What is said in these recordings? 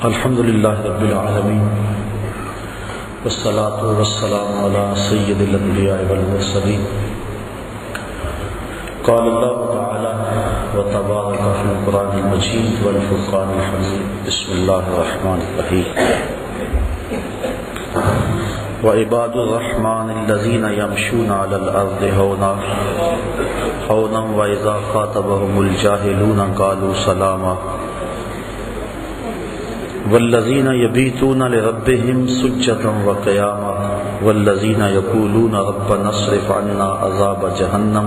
الحمد للہ رب العالمین والصلاة والسلام علی سید الانبیاء والمرسلین قال اللہ تعالی وتبارک فی القرآن المجید والفرقان الحمید بسم اللہ الرحمن الرحیم وعباد الرحمن الذین یمشون علی الارض ہونا وإذا خاطبهم الجاهلون قالوا سلاما والذین یبیتون لربهم سجدا وقیاما والذین یقولون ربنا اصرف عنا عذاب جہنم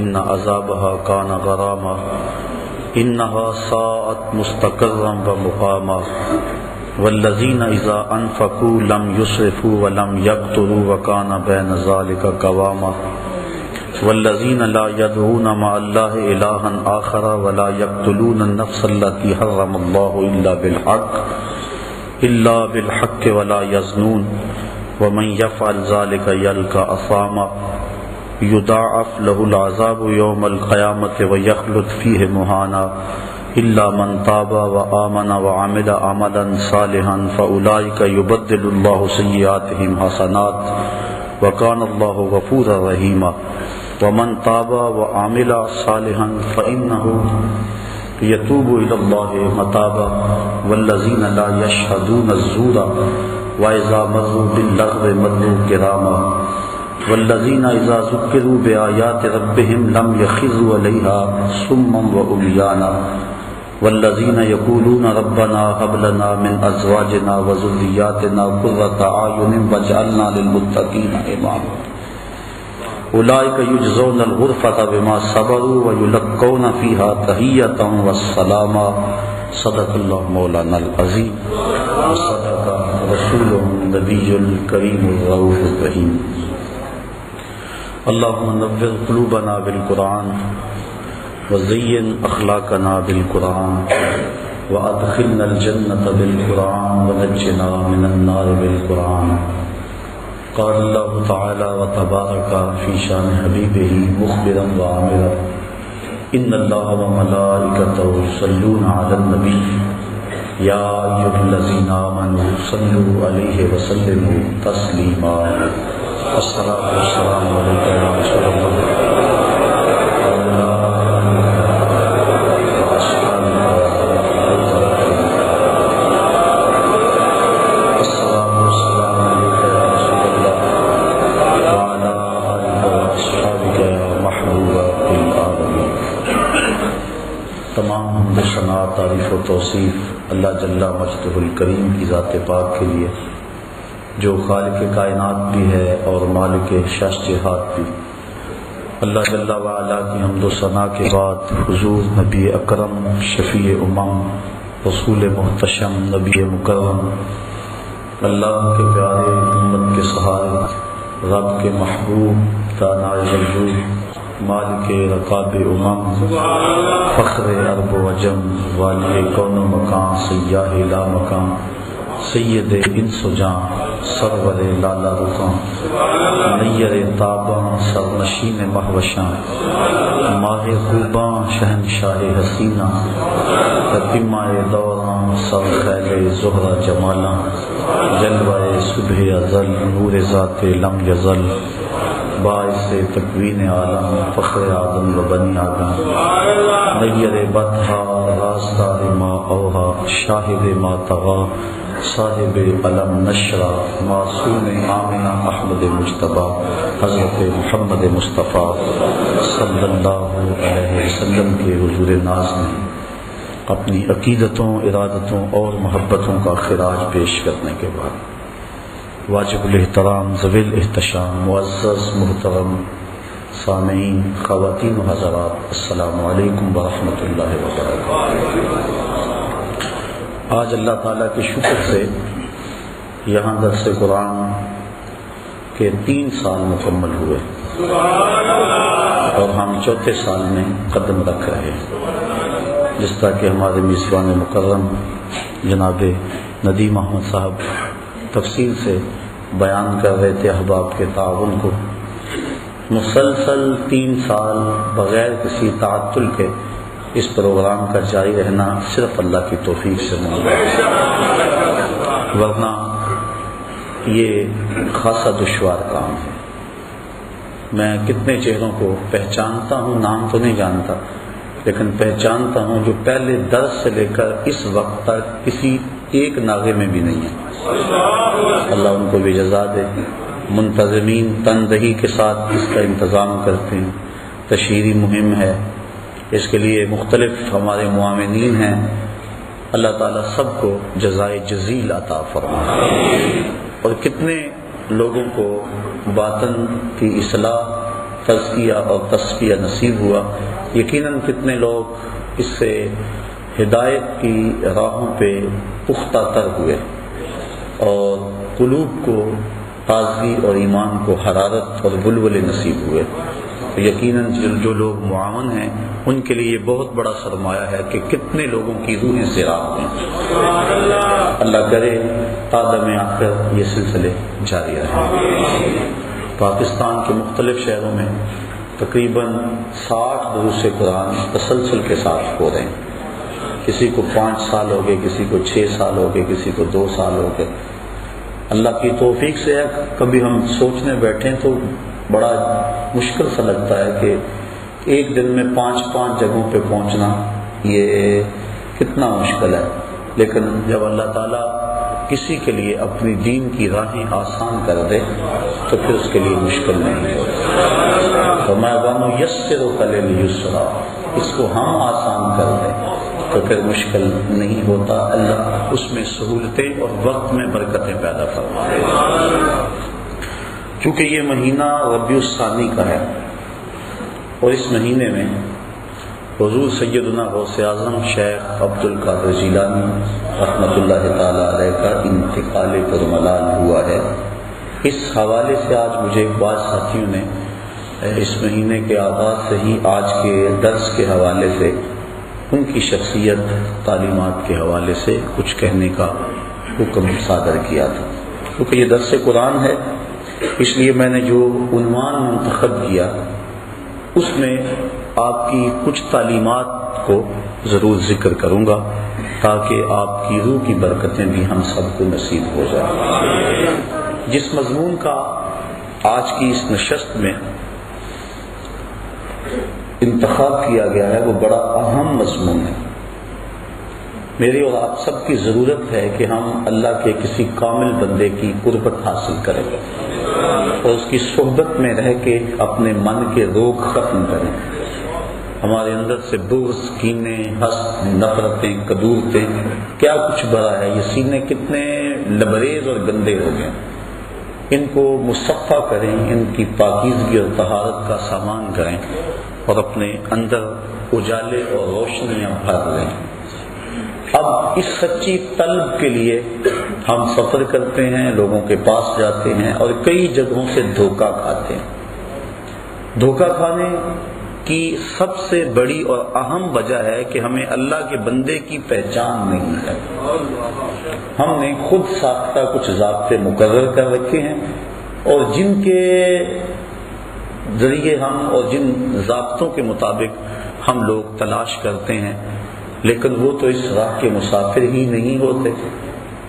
ان عذابها کان غراما انها ساءت مستقرا ومقاما والذین اذا انفقوا لم يسرفوا ولم يقتروا وکان بین ذلک قواما والذین لا يدعون مع اللہ الہا آخر ولا يقتلون النفس التي حرم اللہ الا بالحق ولا يزنون ومن يفعل ذلك يلقى أثاما يضاعف له العذاب يوم القيامة ويخلد فيه مهانا إلا من تاب وآمن وعمل عملا صالحا فأولئك يبدل الله سيئاتهم حسنات وكان الله غفورا رحيما ومن تاب وعمل صالحا فإنه يتوب إلى الله متابا والذين لا يشهدون الزور وإذا مروا باللغو مروا كراما والذين إذا ذكروا بآيات ربهم لم يخروا عليها صما وعميانا والذين يقولون ربنا هب لنا من أزواجنا وذرياتنا قرة أعين واجعلنا للمتقين إماما اولئک یجزون الغرفۃ بما صبروا ویلقون فیہا تحیۃ والسلاما صدق اللہ مولانا العظیم وصدق رسولہ النبی الکریم الرؤوف الرحیم اللہم نور قلوبنا بالقرآن وزین اخلاقنا بالقرآن وادخلنا الجنة بالقرآن ونجنا من النار بالقرآن قال اللہ تعالی وتبارک فی شان حبیبہ مخبرا وعامرا ان اللہ وملائکتہ یصلون علی النبی یا ایھا الذین آمنوا صلوا علیہ وسلموا تسلیما الصلاۃ والسلام علیک یا رسول اللہ تعریف و توصیف اللہ جل مجدہ الکریم کی ذات پاک کے لیے جو خالق کائنات بھی ہے اور مالک شش جہات بھی۔ اللہ جل وعلا کی حمد و ثنا کے بعد حضور نبی اکرم شفیع امم رسول محتشم نبی مکرم اللہ کے پیارے امت کے سہارے رب کے محبوب دانائے وجود مالک رقاب امم فخر عرب و عجم والی کون و مکان سیاہ لا مکان سید انس و جان سرور لالا رکان نیر تاباں سرنشین مہوشاں ماہ خوباں شہنشاہ حسینہ تتمہ دوراں سر خیل زہرہ جمالاں جلوہ صبح ازل نور ذات لم یزل باعث تکوین عالم فخر آدم و بنی آدم نیر بدھا راستار ما اوہا شاہد ما تغا صاحب علم نشرہ معصوم آمنہ احمد مجتبی حضرت محمد مصطفیٰ صلی اللہ علیہ وسلم کے حضور ناز میں اپنی عقیدتوں ارادتوں اور محبتوں کا خراج پیش کرنے کے بعد واجب الاحترام ذوی الاحتشام معزز محترم سامعین خواتین و حضرات السلام علیکم ورحمۃ اللہ وبرکاتہ۔ آج اللہ تعالیٰ کے شکر سے یہاں درس قرآن کے 3 سال مکمل ہوئے اور ہم 4تھے سال میں قدم رکھ رہے ہیں۔ جس طرح کہ ہمارے میزبان مکرم جناب ندیم احمد صاحب تفصیل سے بیان کر رہے تھے احباب کے تعاون کو، مسلسل 3 سال بغیر کسی تعطل کے اس پروگرام کا جاری رہنا صرف اللہ کی توفیق سے ممکن ہے، ورنہ یہ خاصا دشوار کام ہے۔ میں کتنے چہروں کو پہچانتا ہوں، نام تو نہیں جانتا، لیکن پہچانتا ہوں جو پہلے درس سے لے کر اس وقت تک کسی ایک ناغے میں بھی نہیں ہے۔ اللہ ان کو بھی جزا دے۔ منتظمین تندہی کے ساتھ اس کا انتظام کرتے ہیں، تشہیری مہم ہے، اس کے لیے مختلف ہمارے معاونین ہیں۔ اللہ تعالیٰ سب کو جزائے جزیل عطا فرمائے، اور کتنے لوگوں کو باطن کی اصلاح، تزکیہ اور تصفیہ نصیب ہوا۔ یقیناً کتنے لوگ اس سے ہدایت کی راہوں پہ پختہ تر ہوئے اور قلوب کو تازگی اور ایمان کو حرارت اور بلبلے نصیب ہوئے۔ یقیناً جو لوگ معاون ہیں ان کے لیے یہ بہت بڑا سرمایہ ہے کہ کتنے لوگوں کی روحیں سیراب ہیں۔ اللہ کرے آدم آخر یہ سلسلے جاری رہیں۔ پاکستان کے مختلف شہروں میں تقریباً 60 دروس قرآن تسلسل کے ساتھ ہو رہے ہیں۔ کسی کو 5 سال ہو گئے، کسی کو 6 سال ہو گئے، کسی کو 2 سال ہو گئے۔ اللہ کی توفیق سے ہے، کبھی ہم سوچنے بیٹھیں تو بڑا مشکل سا لگتا ہے کہ ایک دن میں 5 جگہوں پہ پہنچنا یہ کتنا مشکل ہے، لیکن جب اللہ تعالیٰ کسی کے لیے اپنی دین کی راہیں آسان کر دے تو پھر اس کے لیے مشکل نہیں ہوتی۔ تو میں وَنُيَسِّرُكَ لِلْيُسْرَىٰ، اس کو ہم آسان کر دیں تو پھر مشکل نہیں ہوتا۔ اللہ اس میں سہولتیں اور وقت میں برکتیں پیدا فرمائے۔ چونکہ یہ مہینہ ربیع الثانی کا ہے اور اس مہینے میں حضور سیدنا غوث اعظم شیخ عبد القادر جیلانی رحمۃ اللہ تعالی علیہ کا انتقال کرملال ہوا ہے، اس حوالے سے آج مجھے بعض ساتھیوں نے اس مہینے کے آغاز سے ہی آج کے درس کے حوالے سے ان کی شخصیت، تعلیمات کے حوالے سے کچھ کہنے کا حکم صادر کیا تھا۔ کیونکہ یہ درس قرآن ہے، اس لیے میں نے جو عنوان منتخب کیا اس میں آپ کی کچھ تعلیمات کو ضرور ذکر کروں گا تاکہ آپ کی روح کی برکتیں بھی ہم سب کو نصیب ہو جائیں۔ جس مضمون کا آج کی اس نشست میں انتخاب کیا گیا ہے وہ بڑا اہم مضمون ہے۔ میری اور آپ سب کی ضرورت ہے کہ ہم اللہ کے کسی کامل بندے کی قربت حاصل کریں اور اس کی صحبت میں رہ کے اپنے من کے روگ ختم کریں۔ ہمارے اندر سے بغض، کینے، حسد، نفرتیں، کدورتیں کیا کچھ بھرا ہے، یہ سینے کتنے لبریز اور گندے ہو گئے، ان کو مصفا کریں، ان کی پاکیزگی اور طہارت کا سامان کریں اور اپنے اندر اجالے اور روشنیاں بھر لیں۔ اب اس سچی طلب کے لیے ہم سفر کرتے ہیں، لوگوں کے پاس جاتے ہیں اور کئی جگہوں سے دھوکہ کھاتے ہیں۔ دھوکہ کھانے کی سب سے بڑی اور اہم وجہ ہے کہ ہمیں اللہ کے بندے کی پہچان نہیں ہے۔ ہم نے خود ساختہ کچھ ضابطے مقرر کر رکھے ہیں اور جن کے ذریعے ہم اور جن ضابطوں کے مطابق ہم لوگ تلاش کرتے ہیں، لیکن وہ تو اس راہ کے مسافر ہی نہیں ہوتے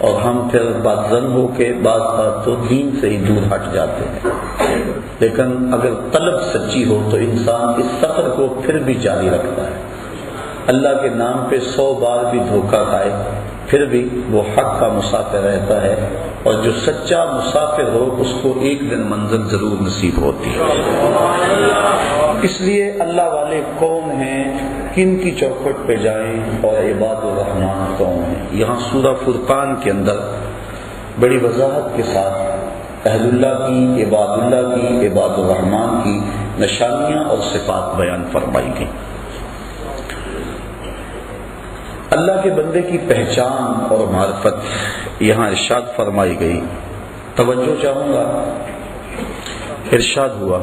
اور ہم پھر بدظن ہو کے بعض بات تو دین سے ہی دور ہٹ جاتے ہیں۔ لیکن اگر طلب سچی ہو تو انسان اس سفر کو پھر بھی جاری رکھتا ہے۔ اللہ کے نام پہ 100 بار بھی دھوکہ کھائے پھر بھی وہ حق کا مسافر رہتا ہے، اور جو سچا مسافر ہو اس کو ایک دن منزل ضرور نصیب ہوتی ہے۔ اس لیے اللہ والے کون ہیں، کن کی چوکھٹ پہ جائیں، اور عباد الرحمن کون ہیں۔ یہاں سورہ فرقان کے اندر بڑی وضاحت کے ساتھ اہل اللہ کی، عباد اللہ کی، عباد الرحمن کی نشانیاں اور صفات بیان فرمائی گئی۔ اللہ کے بندے کی پہچان اور معرفت یہاں ارشاد فرمائی گئی۔ توجہ چاہوں گا، ارشاد ہوا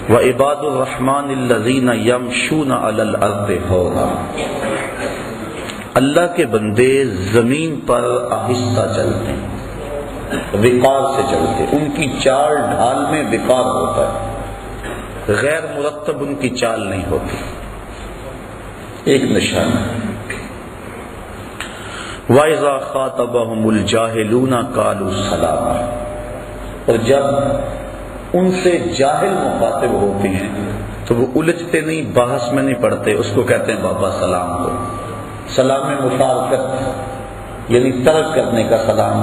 وَعِبَادُ الرَّحْمَنِ الَّذِينَ يَمْشُونَ عَلَى الْأَرْضِ هَوْنًا، اللہ کے بندے زمین پر آہستہ چلتے ہیں، وقار سے چلتے، ان کی چال ڈھال میں وقار ہوتا ہے، غیر مرتب ان کی چال نہیں ہوتی۔ ایک نشانی. وَإِذَا خَاطَبَهُمُ الْجَاهِلُونَ قَالُوا سَلَامًا، اور جب ان سے جاہل مخاطب ہوتے ہیں تو وہ الجھتے نہیں، بحث میں نہیں پڑتے، اس کو کہتے ہیں بابا سلام کو. سلام مفارقت یعنی ترک کرنے کا سلام،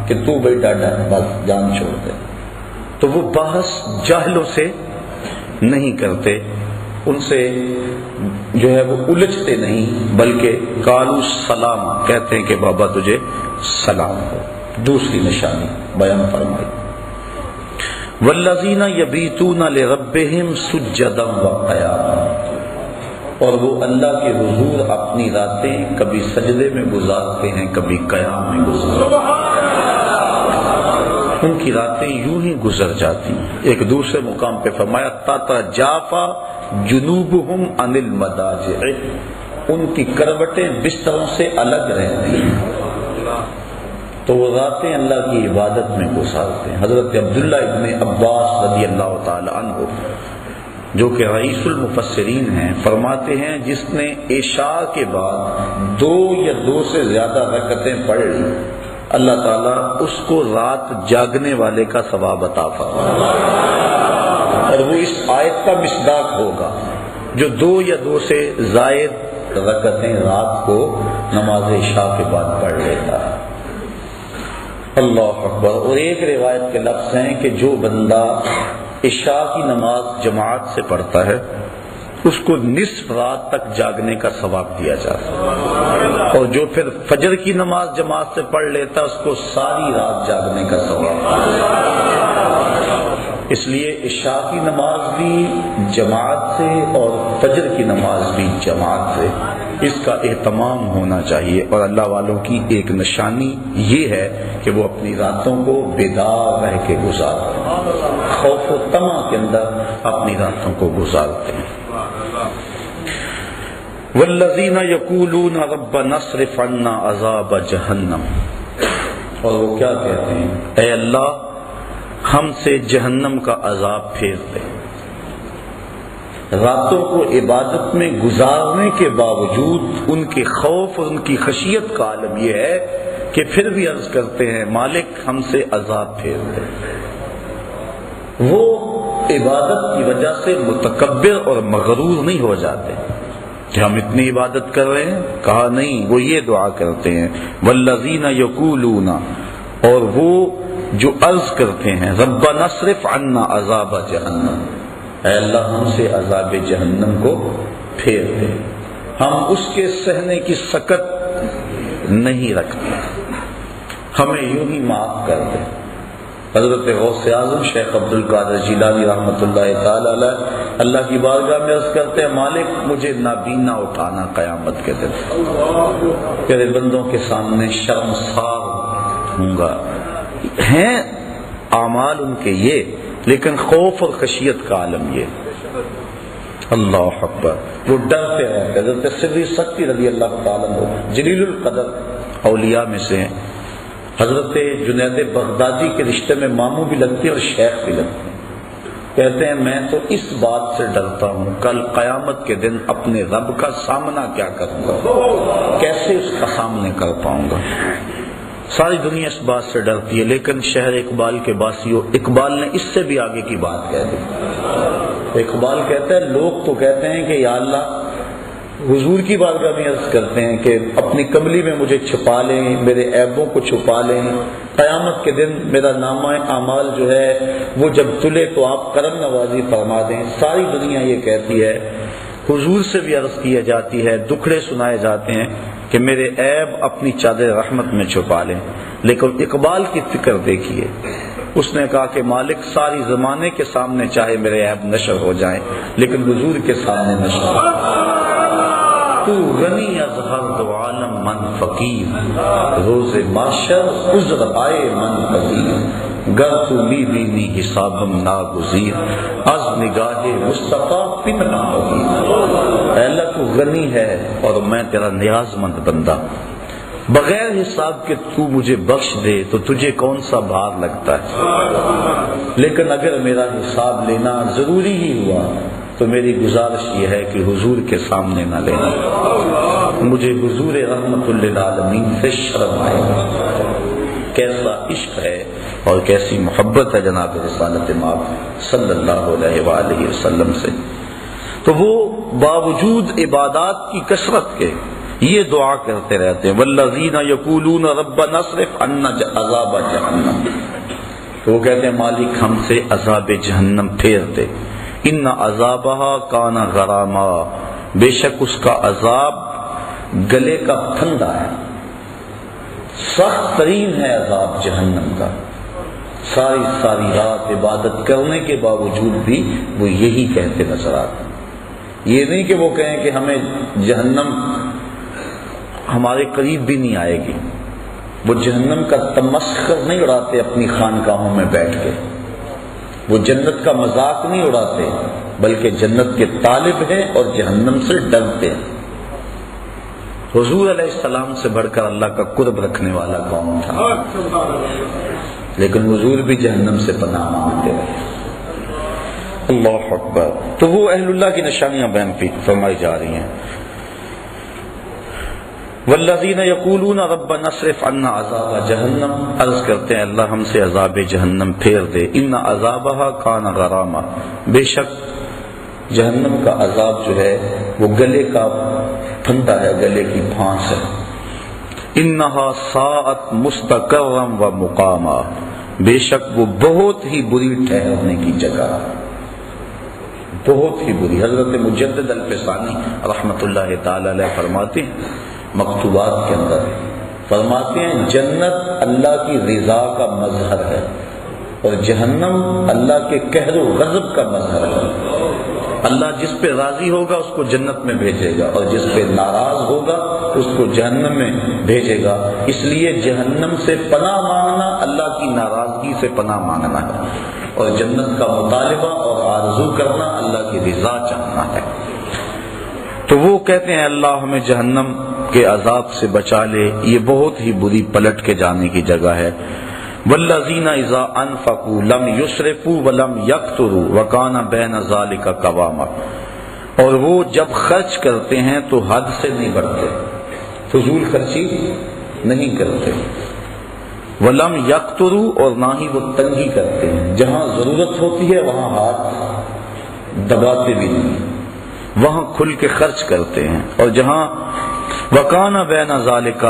کہ تو بھائی ڈاڈا بس جان چھوڑ دے. تو وہ بحث جاہلوں سے نہیں کرتے، ان سے جو ہے وہ الجھتے نہیں، بلکہ قالوا سلام کہتے ہیں کہ بابا تجھے سلام ہو. دوسری نشانی بیان فرمائی. والذین یبیتون لربہم سجدا وقیاما، اور وہ اللہ کے حضور اپنی راتیں کبھی سجدے میں گزارتے ہیں، کبھی قیام میں گزارتے ہیں. ان کی راتیں یوں ہی گزر جاتی ہیں. ایک دوسرے مقام پہ فرمایا تتجافی جنوبہم عن المضاجع، ان کی کروٹیں بستروں سے الگ رہتی ہیں. تو وہ راتیں اللہ کی عبادت میں گزارتے ہیں. حضرت عبداللہ ابن عباس رضی اللہ تعالی عنہ جو کہ رئیس المفسرین ہیں فرماتے ہیں جس نے عشاء کے بعد 2 یا 2 سے زیادہ رکعتیں پڑھ لی اللہ تعالیٰ اس کو رات جاگنے والے کا ثواب عطا فرمائے، اور وہ اس آیت کا مصداق ہوگا جو 2 یا 2 سے زائد رکعتیں رات کو نماز عشاء کے بعد پڑھ لیتا ہے. اللہ اکبر. اور ایک روایت کے لفظ ہیں کہ جو بندہ عشاء کی نماز جماعت سے پڑھتا ہے اس کو نصف رات تک جاگنے کا ثواب دیا جاتا ہے، اور جو پھر فجر کی نماز جماعت سے پڑھ لیتا ہے اس کو ساری رات جاگنے کا ثواب. اس لیے عشاء کی نماز بھی جماعت سے اور فجر کی نماز بھی جماعت سے، اس کا اہتمام ہونا چاہیے. اور اللہ والوں کی ایک نشانی یہ ہے کہ وہ اپنی راتوں کو بیدار رہ کے گزارتے ہیں، خوف و طمع کے اندر اپنی راتوں کو گزارتے ہیں. والذین یقولون ربنا اصرف عنا عذاب جہنم، اور وہ کیا کہتے ہیں اے اللہ ہم سے جہنم کا عذاب پھیر دے. راتوں کو عبادت میں گزارنے کے باوجود ان کے خوف اور ان کی خشیت کا عالم یہ ہے کہ پھر بھی عرض کرتے ہیں مالک ہم سے عذاب پھیر دے. وہ عبادت کی وجہ سے متکبر اور مغرور نہیں ہو جاتے کہ ہم اتنی عبادت کر رہے ہیں، کہا نہیں، وہ یہ دعا کرتے ہیں والذین یقولون، اور وہ جو عرض کرتے ہیں ربنا اصرف عنا عذاب جہنم، اے اللہ ہم سے عذاب جہنم کو پھیر دے، ہم اس کے سہنے کی سکت نہیں رکھتے، ہمیں یوں ہی معاف کر دے. حضرت غوث اعظم شیخ عبدالقادر جیلانی رحمۃ اللہ تعالی علیہ اللہ کی بارگاہ میں عرض کرتے ہیں مالک مجھے نابینا اٹھانا قیامت کے دن، تیرے بندوں کے سامنے شرمسار ہوں گا. ہیں اعمال ان کے یہ، لیکن خوف اور خشیت کا عالم یہ. اللہ اکبر. وہ ڈرتے رہتے. حضرت سری سکتی رضی اللہ تعالیٰ عنہ جلیل القدر اولیاء میں سے ہیں. حضرت جنید بغدادی کے رشتے میں ماموں بھی لگتے ہیں اور شیخ بھی لگتے ہیں. کہتے ہیں میں تو اس بات سے ڈرتا ہوں کل قیامت کے دن اپنے رب کا سامنا کیا کروں گا، کیسے اس کا سامنے کر پاؤں گا. ساری دنیا اس بات سے ڈرتی ہے، لیکن شہر اقبال کے باسیوں اقبال نے اس سے بھی آگے کی بات کہہ دی. اقبال کہتا ہے لوگ تو کہتے ہیں کہ یا اللہ حضور کی بارگاہ میں عرض کرتے ہیں کہ اپنی کملی میں مجھے چھپا لیں، میرے عیبوں کو چھپا لیں، قیامت کے دن میرا نامہ اعمال جو ہے وہ جب تلے تو آپ کرم نوازی فرما دیں. ساری دنیا یہ کہتی ہے، حضور سے بھی عرض کی جاتی ہے، دکھڑے سنائے جاتے ہیں کہ میرے عیب اپنی چادر رحمت میں چھپا لیں. لیکن اقبال کی فکر دیکھیے، اس نے کہا کہ مالک ساری زمانے کے سامنے چاہے میرے عیب نشر ہو جائیں لیکن حضور کے سامنے نشر ہو. تو غنی از ہر دو عالم من فقیر، روز محشر عذر آئے من پذیر، گر تو می بینی حسابم ناگزیر، از نگاہ مصطفیٰ پنہا پذیر. اے اللہ تو غنی ہے اور میں تیرا نیاز مند بندہ، بغیر حساب کے تو مجھے بخش دے تو تجھے کون سا بھار لگتا ہے، لیکن اگر میرا حساب لینا ضروری ہی ہوا تو میری گزارش یہ ہے کہ حضور کے سامنے نہ لینا، مجھے حضور رحمت للعالمین سے شرم آئے گا۔ کیسا عشق ہے اور کیسی محبت ہے جناب رسالت مآب صلی اللہ علیہ وآلہ وسلم سے۔ تو وہ باوجود عبادات کی کثرت کے یہ دعا کرتے رہتے ہیں، والذین یقولون ربنا اصرف عنا عذاب جہنم، تو وہ کہتے ہیں مالک ہم سے عذاب جہنم پھیر دے، ان عذابہا کان غراما، بے شک اس کا عذاب گلے کا پھندا ہے، سخت ترین ہے عذاب جہنم کا۔ ساری رات عبادت کرنے کے باوجود بھی وہ یہی کہتے نظر آتے ہیں۔ یہ نہیں کہ وہ کہیں کہ ہمیں جہنم ہمارے قریب بھی نہیں آئے گی، وہ جہنم کا تمسخر نہیں اڑاتے اپنی خانقاہوں میں بیٹھ کے، وہ جنت کا مذاق نہیں اڑاتے، بلکہ جنت کے طالب ہیں اور جہنم سے ڈرتے ہیں۔ حضور علیہ السلام سے بڑھ کر اللہ کا قرب رکھنے والا کون تھا؟ لیکن حضور بھی جہنم سے پناہ مانگتے رہے۔ اللہ اکبر۔ تو وہ اہل اللہ کی نشانیاں بیان فرمائی جا رہی ہیں، والذین یقولون ربنا اصرف عنا عذاب جہنم، عرض کرتے ہیں اللہ ہم سے عذاب جہنم پھیر دے، ان عذابہا کان غراما، بے شک جہنم کا عذاب جو ہے وہ گلے کا پھندا ہے، گلے کی پھانس ہے، انہا ساعت مستقرا و مقاما، بے شک وہ بہت ہی بری ٹھہرنے کی جگہ، بہت ہی بری۔ حضرت مجدد الفسانی رحمت اللہ تعالی علیہ فرماتے ہیں مکتوبات کے اندر، فرماتے ہیں جنت اللہ کی رضا کا مظہر ہے اور جہنم اللہ کے قہر و غضب کا مظہر ہے۔ اللہ جس پہ راضی ہوگا اس کو جنت میں بھیجے گا اور جس پہ ناراض ہوگا اس کو جہنم میں بھیجے گا۔ اس لیے جہنم سے پناہ مانگنا اللہ کی ناراضگی سے پناہ مانگنا ہے، اور جنت کا مطالبہ اور آرزو کرنا اللہ کی رضا چاہنا ہے۔ تو وہ کہتے ہیں اللہ ہمیں جہنم کے عذاب سے بچا لے، یہ بہت ہی بری پلٹ کے جانے کی جگہ ہے۔ والذین اذا انفقوا لم یسرفوا ولم یقتروا وکان بین ذلک قواما، اور وہ جب خرچ کرتے ہیں تو حد سے نہیں بڑھتے، فضول خرچی نہیں کرتے، ولم یقتروا اور نہ ہی وہ تنگی کرتے ہیں، جہاں ضرورت ہوتی ہے وہاں ہاتھ دباتے بھی نہیں، وہاں کھل کے خرچ کرتے ہیں، اور جہاں وکان بین ذلک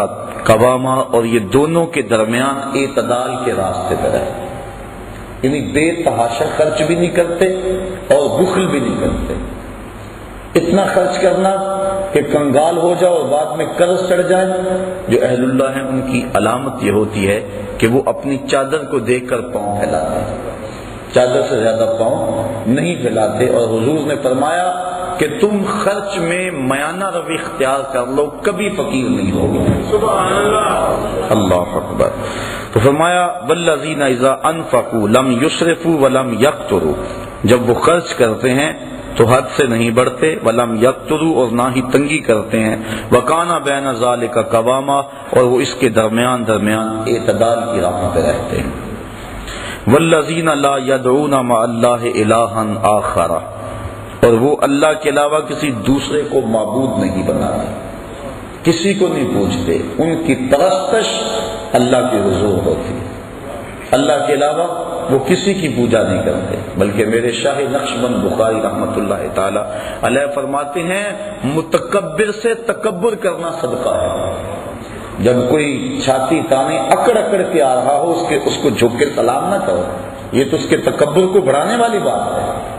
قواما، اور یہ دونوں کے درمیان اعتدال کے راستے پر ہے، یعنی بے تحاشا خرچ بھی نہیں کرتے اور بخل بھی نہیں کرتے۔ اتنا خرچ کرنا کہ کنگال ہو جاؤ اور بعد میں قرض چڑھ جائے۔ جو اہل اللہ ہیں ان کی علامت یہ ہوتی ہے کہ وہ اپنی چادر کو دیکھ کر پاؤں پھیلاتے ہیں، چادر سے زیادہ پاؤں نہیں پھیلاتے، اور حضور نے فرمایا کہ تم خرچ میں میانہ روی اختیار کر لو، کبھی فقیر نہیں ہوگے۔ اللہ اکبر۔ تو فرمایا والذین اذا انفقوا لم یسرفوا ولم یقتروا، جب وہ خرچ کرتے ہیں تو حد سے نہیں بڑھتے، ولم یقتروا اور نہ ہی تنگی کرتے ہیں، وکان بین ذلک قواما اور وہ اس کے درمیان اعتدال کی راہ پہ رہتے ہیں۔ والذین لا یدعون مع اللہ الہا آخر، اور وہ اللہ کے علاوہ کسی دوسرے کو معبود نہیں بناتے، کسی کو نہیں پوچھتے، ان کی پرستش اللہ کے حضور ہوتی ہے، اللہ کے علاوہ وہ کسی کی پوجا نہیں کرتے۔ بلکہ میرے شاہ نقشبند بخاری رحمت اللہ تعالی علیہ فرماتے ہیں متکبر سے تکبر کرنا صدقہ ہے۔ جب کوئی چھاتی تانے اکڑ اکڑ کے آ رہا ہو اس کو جھک کے سلام نہ کرو، یہ تو اس کے تکبر کو بڑھانے والی بات ہے۔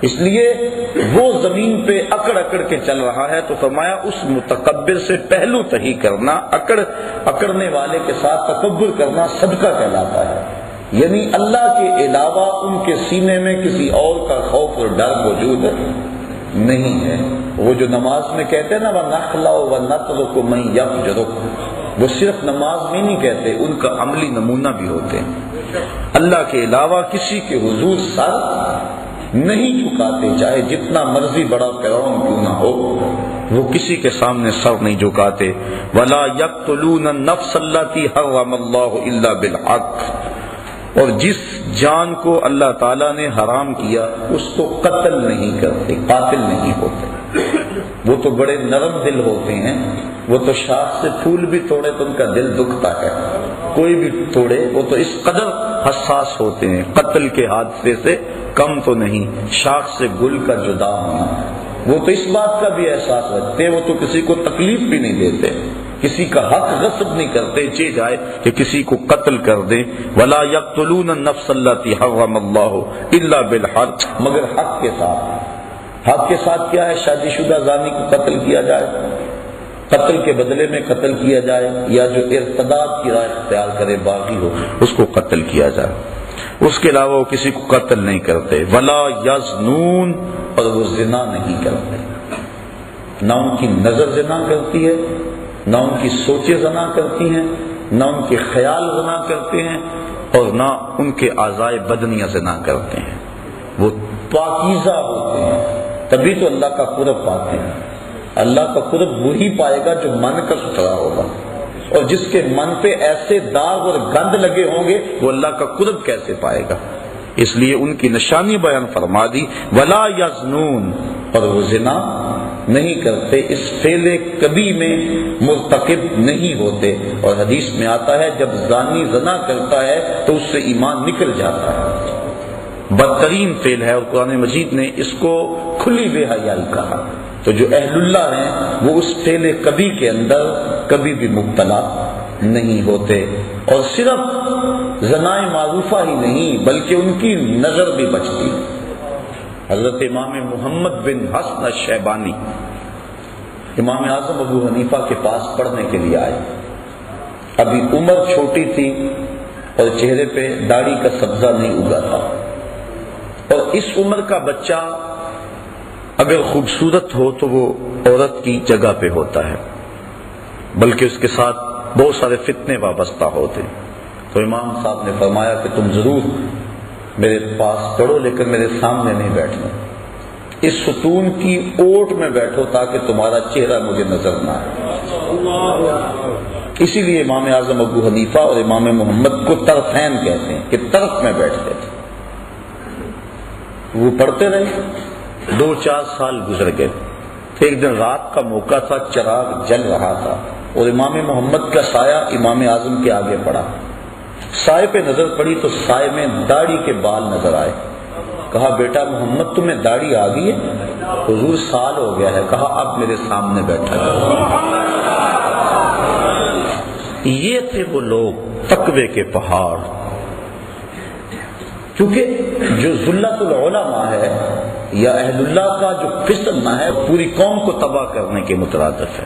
اس لیے وہ زمین پہ اکڑ اکڑ کے چل رہا ہے تو فرمایا اس متکبر سے پہلو تہی کرنا، اکڑنے والے کے ساتھ تکبر کرنا صدقہ کہلاتا ہے، یعنی اللہ کے علاوہ ان کے سینے میں کسی اور کا خوف اور ڈر موجود نہیں ہے۔ وہ جو نماز میں کہتے ہیں نا وَنَخْلَعُ وَنَتْرُكُ مَن يَفْجُرُكُ، وہ صرف نماز میں نہیں کہتے، ان کا عملی نمونہ بھی ہوتے ہیں۔ اللہ کے علاوہ کسی کے حضور سر نہیں جھکاتے، چاہے جتنا مرضی بڑا فرعون کیوں نہ ہو، وہ کسی کے سامنے سر نہیں جھکاتے۔ وَلَا يَقْتُلُونَ النَّفْسَ الَّتِي حَرَّمَ اللَّهُ إِلَّا بِالْحَقِّ، اور جس جان کو اللہ تعالیٰ نے حرام کیا اس کو قتل نہیں کرتے، قاتل نہیں ہوتے۔ وہ تو بڑے نرم دل ہوتے ہیں، وہ تو شاخ سے پھول بھی توڑے تو ان کا دل دکھتا ہے، کوئی بھی توڑے، وہ تو اس قدر حساس ہوتے ہیں، قتل کے حادثے سے کم تو نہیں، شاخ سے گل کا جدا ہونا۔ وہ تو اس بات کا بھی احساس رکھتے، وہ تو کسی کو تکلیف بھی نہیں دیتے، کسی کا حق غصب نہیں کرتے، چاہے جائے کہ کسی کو قتل کر دیں۔ ولا یقتلون النفس التي حرم اللہ الا بالحق، مگر حق کے ساتھ۔ حق کے ساتھ کیا ہے؟ شادی شدہ زانی کو قتل کیا جائے، قتل کے بدلے میں قتل کیا جائے، یا جو ارتداد کی راہ اختیار کرے باغی ہو اس کو قتل کیا جائے، اس کے علاوہ وہ کسی کو قتل نہیں کرتے۔ ولا یزنون، اور وہ زنا نہیں کرتے، نہ ان کی نظر زنا کرتی ہے، نہ ان کی سوچیں زنا کرتی ہیں، نہ ان کے خیال زنا کرتے ہیں، اور نہ ان کے اعضائے بدنیاں زنا کرتے ہیں۔ وہ پاکیزہ ہوتے ہیں، تبھی تو اللہ کا قرب پاتے ہیں۔ اللہ کا قرب وہی پائے گا جو من کا ستھرا ہوگا، اور جس کے من پہ ایسے داغ اور گند لگے ہوں گے وہ اللہ کا قرب کیسے پائے گا؟ اس لیے ان کی نشانی بیان فرما دی، ولا یزنون، اور وہ زنا نہیں کرتے، اس فعل کبھی میں مرتکب نہیں ہوتے۔ اور حدیث میں آتا ہے جب زانی زنا کرتا ہے تو اس سے ایمان نکل جاتا ہے، بدترین فعل ہے، اور قرآن مجید نے اس کو کھلی بے حیائی کہا۔ تو جو اہل اللہ ہیں وہ اس فعل کبھی کے اندر کبھی بھی مبتلا نہیں ہوتے، اور صرف زنائے معروفہ ہی نہیں بلکہ ان کی نظر بھی بچتی۔ حضرت امام محمد بن حسن الشیبانی امام اعظم ابو حنیفہ کے پاس پڑھنے کے لیے آئے۔ ابھی عمر چھوٹی تھی اور چہرے پہ داڑھی کا سبزہ نہیں اگا تھا، اور اس عمر کا بچہ اگر خوبصورت ہو تو وہ عورت کی جگہ پہ ہوتا ہے، بلکہ اس کے ساتھ بہت سارے فتنے وابستہ ہوتے ہیں۔ تو امام صاحب نے فرمایا کہ تم ضرور میرے پاس پڑھو، لیکن میرے سامنے نہیں بیٹھنا، اس ستون کی اوٹ میں بیٹھو تاکہ تمہارا چہرہ مجھے نظر نہ آئے۔ اسی لیے امام اعظم ابو حنیفہ اور امام محمد کو طرفین کہتے ہیں کہ طرف میں بیٹھتے تھے۔ وہ پڑھتے رہے، 2-4 سال گزر گئے۔ ایک دن رات کا موقع تھا، چراغ جل رہا تھا، اور امام محمد کا سایہ امام اعظم کے آگے پڑا۔ سائے پہ نظر پڑی تو سائے میں داڑھی کے بال نظر آئے۔ کہا بیٹا محمد تمہیں داڑھی آ گئی ہے؟ حضور سال ہو گیا ہے۔ کہا اب میرے سامنے بیٹھا ہے۔ یہ تھے وہ لوگ تقوی کے پہاڑ، کیونکہ جو ذلت العلماء ہے یا اہل اللہ کا جو پھسلنا ہے پوری قوم کو تباہ کرنے کے مترادف ہے۔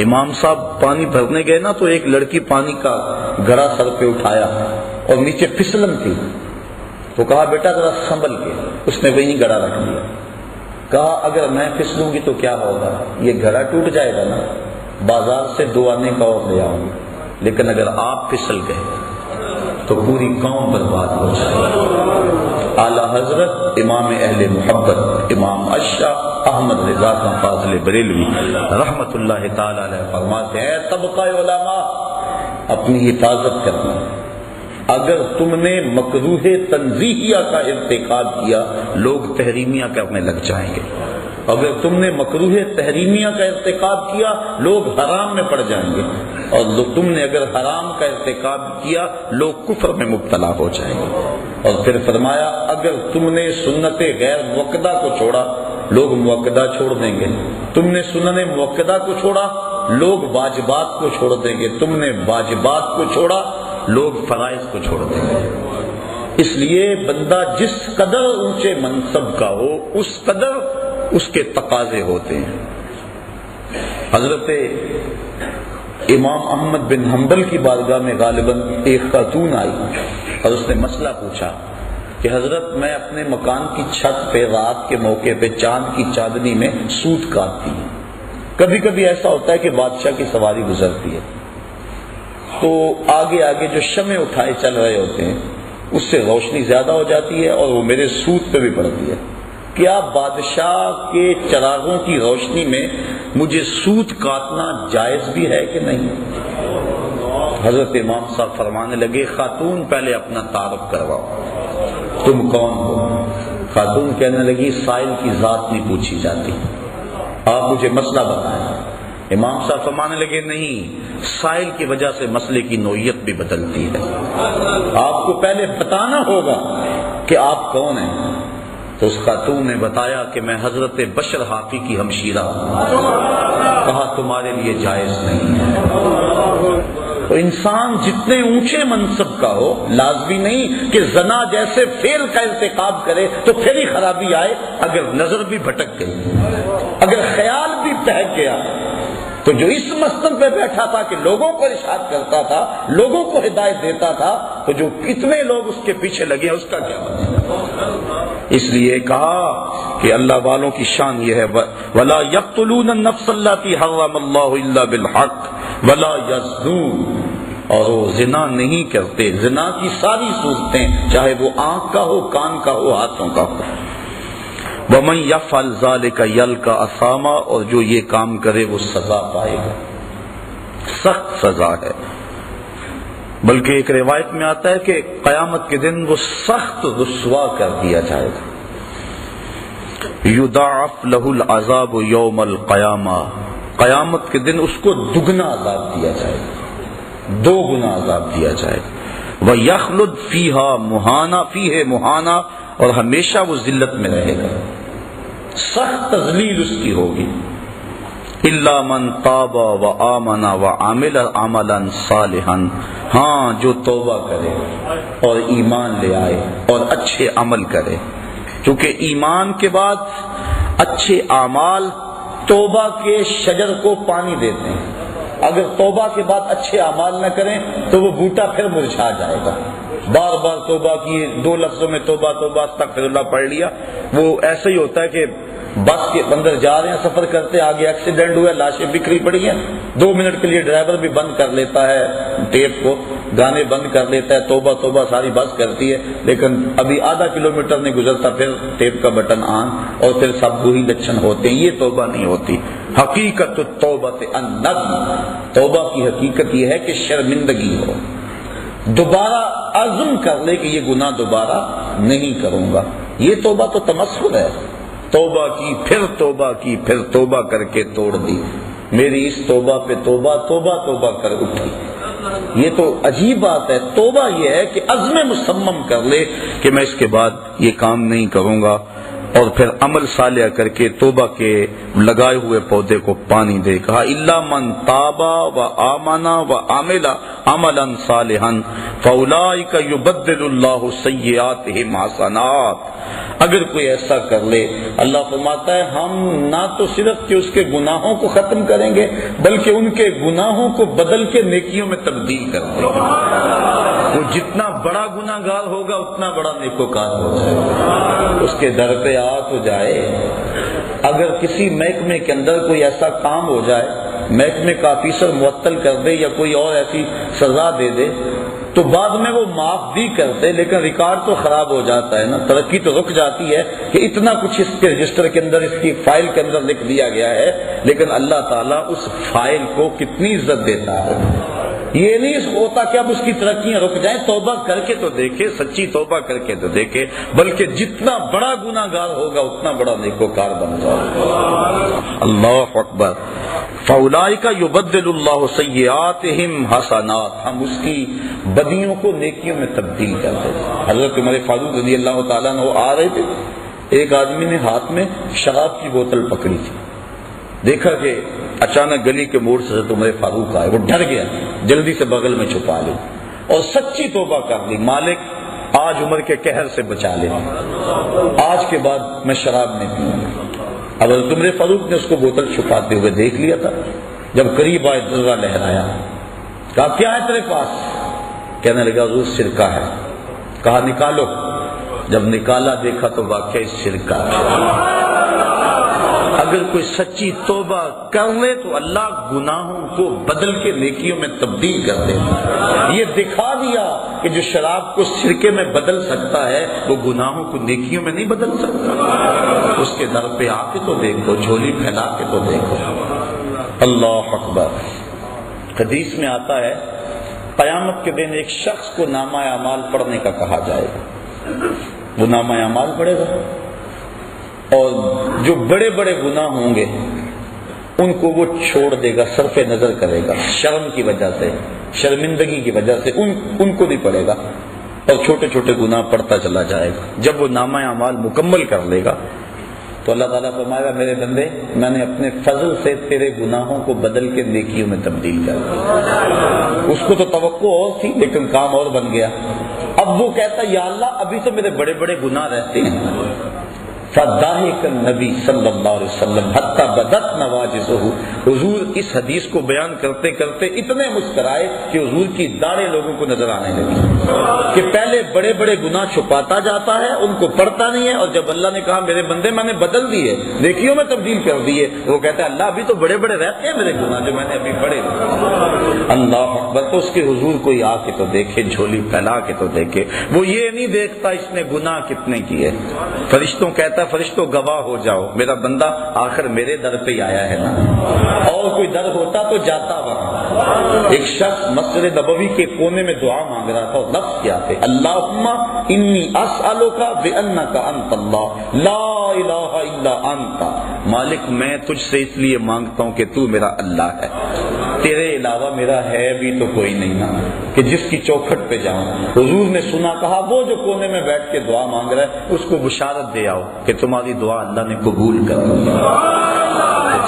امام صاحب پانی بھرنے گئے نا تو ایک لڑکی پانی کا گھڑا سر پہ اٹھایا اور نیچے پھسلن تھی، تو کہا بیٹا ذرا سنبھل کے، اس نے وہیں گھڑا رکھ دیا۔ کہا اگر میں پھسلوں گی تو کیا ہوگا؟ یہ گھڑا ٹوٹ جائے گا نا، بازار سے 2 آنے کا اور لے آؤں گا، لیکن اگر آپ پھسل گئے تو پوری قوم برباد ہو جائے گی۔ اعلیٰ حضرت امام اہل محبت امام اشرف احمد رضا خان فاضل بریلوی رحمت اللہ تعالی علیہ فرماتے ہیں طبقہ علماء اپنی حفاظت کرنا۔ اگر تم نے مکروہ تنزیہیہ کا ارتکاب کیا لوگ تحریمیہ کرنے لگ جائیں گے، اگر تم نے مکروہ تحریمیہ کا ارتکاب کیا لوگ حرام میں پڑ جائیں گے، اور تم نے اگر حرام کا ارتکاب کیا لوگ کفر میں مبتلا ہو جائیں گے۔ اور پھر فرمایا اگر تم نے سنت غیر موقدہ کو چھوڑا لوگ موقدہ چھوڑ دیں گے، تم نے سنن موقدہ کو چھوڑا لوگ واجبات کو چھوڑ دیں گے، تم نے واجبات کو چھوڑا لوگ فرائض کو چھوڑ دیں گے۔ اس لیے بندہ جس قدر اونچے منصب کا ہو اس قدر اس کے تقاضے ہوتے ہیں۔ حضرت امام احمد بن حنبل کی بارگاہ میں غالباً ایک خاتون آئی اور اس نے مسئلہ پوچھا کہ حضرت میں اپنے مکان کی چھت پہ رات کے موقع پہ چاند کی چاندنی میں سوت کاٹتی ہوں، کبھی کبھی ایسا ہوتا ہے کہ بادشاہ کی سواری گزرتی ہے تو آگے آگے جو شمع اٹھائے چل رہے ہوتے ہیں اس سے روشنی زیادہ ہو جاتی ہے اور وہ میرے سوت پہ بھی پڑتی ہے، کیا بادشاہ کے چراغوں کی روشنی میں مجھے سوت کاٹنا جائز بھی ہے کہ نہیں؟ حضرت امام صاحب فرمانے لگے خاتون پہلے اپنا تعارف کرواؤ، تم کون ہو؟ خاتون کہنے لگی سائل کی ذات نہیں پوچھی جاتی، آپ مجھے مسئلہ بتائیں۔ امام صاحب فرمانے لگے نہیں، سائل کی وجہ سے مسئلے کی نوعیت بھی بدلتی ہے، آپ کو پہلے بتانا ہوگا کہ آپ کون ہیں۔ تو اس خاتون نے بتایا کہ میں حضرت بشر حافی کی ہمشیرہ ہوں۔ کہا تمہارے لیے جائز نہیں ہے۔ تو انسان جتنے اونچے منصب کا ہو لازمی نہیں کہ زنا جیسے فعل کا ارتکاب کرے تو پھر ہی خرابی آئے۔ اگر نظر بھی بھٹک گئی، اگر خیال بھی بہک گیا، تو جو اس مستن پہ بیٹھا تھا کہ لوگوں کو ارشاد کرتا تھا، لوگوں کو ہدایت دیتا تھا، تو جو کتنے لوگ اس کے پیچھے لگے اس کا کیا بنے؟ اس لیے کہا کہ اللہ والوں کی شان یہ ہے وَلَا يَقْتُلُونَ النَّفْسَ الَّتِي حَرَّمَ اللَّهُ إِلَّا بِالْحَقِّ وَلَا يَزْنُونَ، اور وہ زنا نہیں کرتے۔ زنا کی ساری صورتیں، چاہے وہ آنکھ کا ہو، کان کا ہو، ہاتھوں کا ہو۔ وَمَن يَفْعَلْ ذَلِكَ يَلْقَ أَثَامًا، اور جو یہ کام کرے وہ سزا پائے گا، سخت سزا ہے۔ بلکہ ایک روایت میں آتا ہے کہ قیامت کے دن وہ سخت رسوا کر دیا جائے گا۔ یضاعف لہ العذاب یوم القیامہ، قیامت کے دن اس کو دگنا عذاب دیا جائے گا، 2 گنا عذاب دیا جائے گا۔ وَيَخْلُدْ فِيهَا مُهَانًا، فِيهِ مُهَانًا، اور ہمیشہ وہ ذلت میں رہے گا، سخت تذلیل اس کی ہوگی۔ الا من تاب وآمن وعمل عملا صالحا، ہاں جو توبہ کرے اور ایمان لے آئے اور اچھے عمل کرے، کیونکہ ایمان کے بعد اچھے اعمال توبہ کے شجر کو پانی دیتے ہیں۔ اگر توبہ کے بعد اچھے اعمال نہ کریں تو وہ بوٹا پھر مرجھا جائے گا۔ بار بار توبہ کی، 2 لفظوں میں توبہ توبہ استغفر اللہ پڑھ لیا، وہ ایسا ہی ہوتا ہے کہ بس کے اندر جا رہے ہیں، سفر کرتے، آگے ایکسیڈنٹ ہوا، لاشیں بکھری پڑی ہیں، 2 منٹ کے لیے ڈرائیور بھی بند کر لیتا ہے ٹیپ کو، گانے بند کر لیتا ہے، توبہ توبہ ساری بس کرتی ہے، لیکن ابھی آدھا کلومیٹر نہیں گزرتا پھر ٹیپ کا بٹن آن، اور پھر سب وہی لچھن ہوتے ہیں۔ یہ توبہ نہیں ہوتی۔ حقیقت توبۃ الندم، توبہ کی حقیقت یہ ہے کہ شرمندگی ہو، دوبارہ عزم کر لے کہ یہ گناہ دوبارہ نہیں کروں گا۔ یہ توبہ تو تمسخر ہے، توبہ کی، پھر توبہ کی، پھر توبہ کر کے توڑ دی، میری اس توبہ پہ توبہ، توبہ توبہ کر اٹھی۔ یہ تو عجیب بات ہے۔ توبہ یہ ہے کہ عزم مصمم کر لے کہ میں اس کے بعد یہ کام نہیں کروں گا، اور پھر عمل صالح کر کے توبہ کے لگائے ہوئے پودے کو پانی دے۔ کہا الا من تاب وآمن وعمل عملا صالحا فاولئک یبدل اللہ سیئاتہم حسنات، اگر کوئی ایسا کر لے، اللہ فرماتا ہے ہم نہ تو صرف کہ اس کے گناہوں کو ختم کریں گے بلکہ ان کے گناہوں کو بدل کے نیکیوں میں تبدیل کر دیں گے۔ وہ جتنا بڑا گناہ گار ہوگا اتنا بڑا نیکوکار ہو جائے گا، اس کے در پہ آ تو جائے۔ اگر کسی محکمے کے اندر کوئی ایسا کام ہو جائے، محکمے کا آفیسر معطل کر دے یا کوئی اور ایسی سزا دے دے تو بعد میں وہ معاف بھی کرتے، لیکن ریکارڈ تو خراب ہو جاتا ہے نا، ترقی تو رک جاتی ہے کہ اتنا کچھ اس کے رجسٹر کے اندر، اس کی فائل کے اندر لکھ دیا گیا ہے، لیکن اللہ تعالیٰ اس فائل کو کتنی عزت دیتا ہے۔ یہ نہیں ہوتا کہ اب اس کی ترقیاں رک جائیں، توبہ کر کے تو دیکھے، سچی توبہ کر کے تو دیکھے، بلکہ جتنا بڑا گناہ گار ہوگا اتنا بڑا نیکوکار بن جائے۔ اللہ اکبر۔ فاولئک یبدل اللہ سیئاتہم حسنات، ہم اس کی بدیوں کو نیکیوں میں تبدیل کر دیتے۔ حضرت عمر فاروق رضی اللہ تعالیٰ عنہ آ رہے تھے، ایک آدمی نے ہاتھ میں شراب کی بوتل پکڑی تھی، دیکھا کہ اچانک گلی کے موڑ سے عمر فاروق آئے، وہ ڈر گیا، جلدی سے بغل میں چھپا لی اور سچی توبہ کر لی، مالک آج عمر کے قہر سے بچا لے، آج کے بعد میں شراب نہیں پیوں گا۔ اب عمر فاروق نے اس کو بوتل چھپاتے ہوئے دیکھ لیا تھا، جب قریب آئے درہ لہرایا، کہا کیا ہے تیرے پاس؟ کہنے لگا حضور سرکہ ہے۔ کہا نکالو، جب نکالا دیکھا تو واقعی سرکہ ہے۔ اگر کوئی سچی توبہ کر لے تو اللہ گناہوں کو بدل کے نیکیوں میں تبدیل کر دے۔ یہ دکھا دیا کہ جو شراب کو سرکے میں بدل سکتا ہے وہ گناہوں کو نیکیوں میں نہیں بدل سکتا۔ اس کے در پہ آ کے تو دیکھو، جھولی پھیلا کے تو دیکھو۔ اللہ اکبر۔ حدیث میں آتا ہے قیامت کے دن ایک شخص کو نامہ اعمال پڑھنے کا کہا جائے گا، وہ نامہ اعمال پڑھے گا، اور جو بڑے بڑے گناہ ہوں گے ان کو وہ چھوڑ دے گا، صرف نظر کرے گا، شرم کی وجہ سے، شرمندگی کی وجہ سے ان کو نہیں پڑھے گا، اور چھوٹے چھوٹے گناہ پڑھتا چلا جائے گا۔ جب وہ نامہ اعمال مکمل کر لے گا تو اللہ تعالیٰ فرمائے گا میرے بندے میں نے اپنے فضل سے تیرے گناہوں کو بدل کے نیکیوں میں تبدیل کر دیا۔ اس کو تو توقع اور تھی لیکن کام اور بن گیا۔ اب وہ کہتا یا اللہ ابھی تو میرے بڑے بڑے گناہ رہتے ہیں۔ فضاحک النبی صلی اللہ علیہ وسلم حتی بدت نواجذہ، حضور اس حدیث کو بیان کرتے کرتے اتنے مسکرائے کہ حضور کی داڑھیں لوگوں کو نظر آنے لگی کہ پہلے بڑے بڑے گناہ چھپاتا جاتا ہے، ان کو پڑھتا نہیں ہے، اور جب اللہ نے کہا میرے بندے میں نے بدل دیے، نیکیوں میں تبدیل کر دیے، وہ کہتا ہے اللہ ابھی تو بڑے بڑے رہتے ہیں میرے گناہ جو میں نے ابھی پڑھے۔ اللہ اکبر، تو اس کے حضور کوئی آ کے تو دیکھے، جھولی پھیلا کے تو دیکھے، وہ یہ نہیں دیکھتا اس نے گناہ کتنے کیے۔ فرشتوں کہتا فرشتوں گواہ ہو جاؤ میرا بندہ آخر میرے در پہ ہی آیا ہے نا، اور کوئی در ہوتا تو جاتا وہاں۔ ایک شخص مسجد نبوی کے کونے میں دعا مانگ رہا تھا، اور لفظ کیا تھے؟ اللہم انی اسألک بانک انت اللہ لا الہ الا انت، مالک میں تجھ سے اس لیے مانگتا ہوں کہ تو میرا اللہ ہے، تیرے علاوہ میرا ہے بھی تو کوئی نہیں نا کہ جس کی چوکھٹ پہ جاؤں۔ حضور نے سنا، کہا وہ جو کونے میں بیٹھ کے دعا مانگ رہا ہے اس کو بشارت دے آؤ کہ تمہاری دعا اللہ نے قبول کر لی۔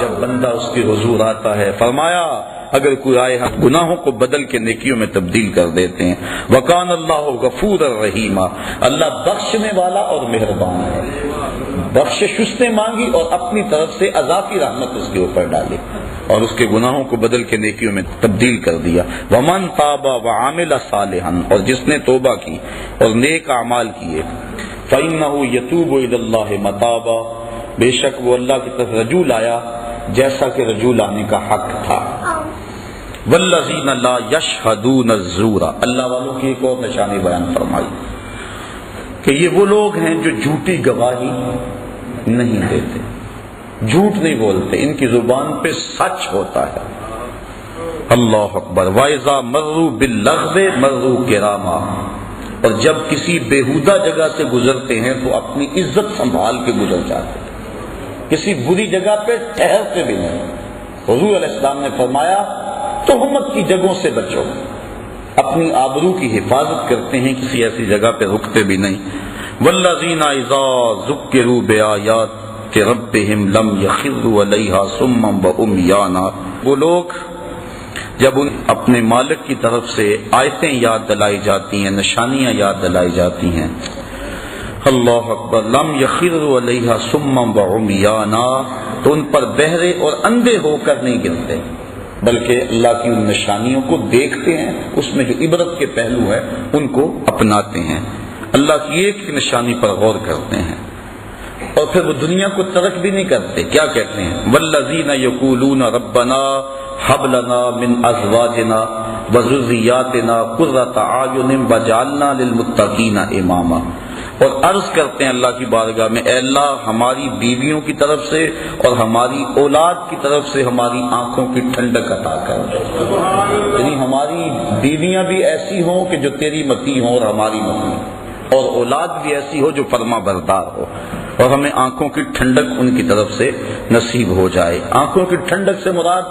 جب بندہ اس کے حضور آتا ہے، فرمایا اگر کوئی آئے ہم گناہوں کو بدل کے نیکیوں میں تبدیل کر دیتے ہیں۔ وکان اللہ غفور الرحیم، اللہ بخشنے والا اور مہربان ہے، بخشش اس نے مانگی اور اپنی طرف سے اضافی رحمت اس کے اوپر ڈالی اور اس کے گناہوں کو بدل کے نیکیوں میں تبدیل کر دیا۔ ومن تاب وعمل صالحا، اور جس نے توبہ کی اور نیک اعمال کیے، فإنه يتوب إلى الله متابا، بے شک وہ اللہ کی طرف رجوع لایا جیسا کہ رجوع لانے کا حق تھا۔ والذین لا یشہدون الزور، اللہ والوں کی ایک اور نشانی بیان فرمائی کہ یہ وہ لوگ ہیں جو جھوٹی گواہی نہیں دیتے، جھوٹ نہیں بولتے، ان کی زبان پہ سچ ہوتا ہے۔ اللہ اکبر۔ وَإِذَا مَرُّوا بِاللَّغْوِ مَرُّوا كِرَامًا، اور جب کسی بیہودہ جگہ سے گزرتے ہیں تو اپنی عزت سنبھال کے گزر جاتے ہیں، کسی بری جگہ پہ ٹھہرتے بھی نہیں۔ حضور علیہ السلام نے فرمایا تہمت کی جگہوں سے بچو، اپنی آبرو کی حفاظت کرتے ہیں، کسی ایسی جگہ پہ رکتے بھی نہیں۔ والذین اذا ذکروا بآیات ربہم لم یخروا علیہا صما وعمیانا، وہ لوگ جب اپنے مالک کی طرف سے آیتیں یاد دلائی جاتی ہیں، نشانیاں یاد دلائی جاتی ہیں، اللہ اکبر، لم یخروا علیہا صما وعمیانا، تو ان پر بہرے اور اندھے ہو کر نہیں گرتے بلکہ اللہ کی ان نشانیوں کو دیکھتے ہیں، اس میں جو عبرت کے پہلو ہے ان کو اپناتے ہیں، اللہ کی ایک نشانی پر غور کرتے ہیں، اور پھر وہ دنیا کو ترک بھی نہیں کرتے۔ کیا کہتے ہیں؟ والذین یقولون ربنا هب لنا من ازواجنا وذرياتنا قرۃ اعین واجعلنا للمتقین اماما، اور عرض کرتے ہیں اللہ کی بارگاہ میں اے اللہ ہماری بیویوں کی طرف سے اور ہماری اولاد کی طرف سے ہماری آنکھوں کی ٹھنڈک عطا کر، یعنی ہماری بیویاں بھی ایسی ہوں کہ جو تیری متی ہوں اور ہماری متی، اور اولاد بھی ایسی ہو جو فرما بردار ہو، اور ہمیں آنکھوں کی ٹھنڈک ان کی طرف سے نصیب ہو جائے۔ آنکھوں کی ٹھنڈک سے مراد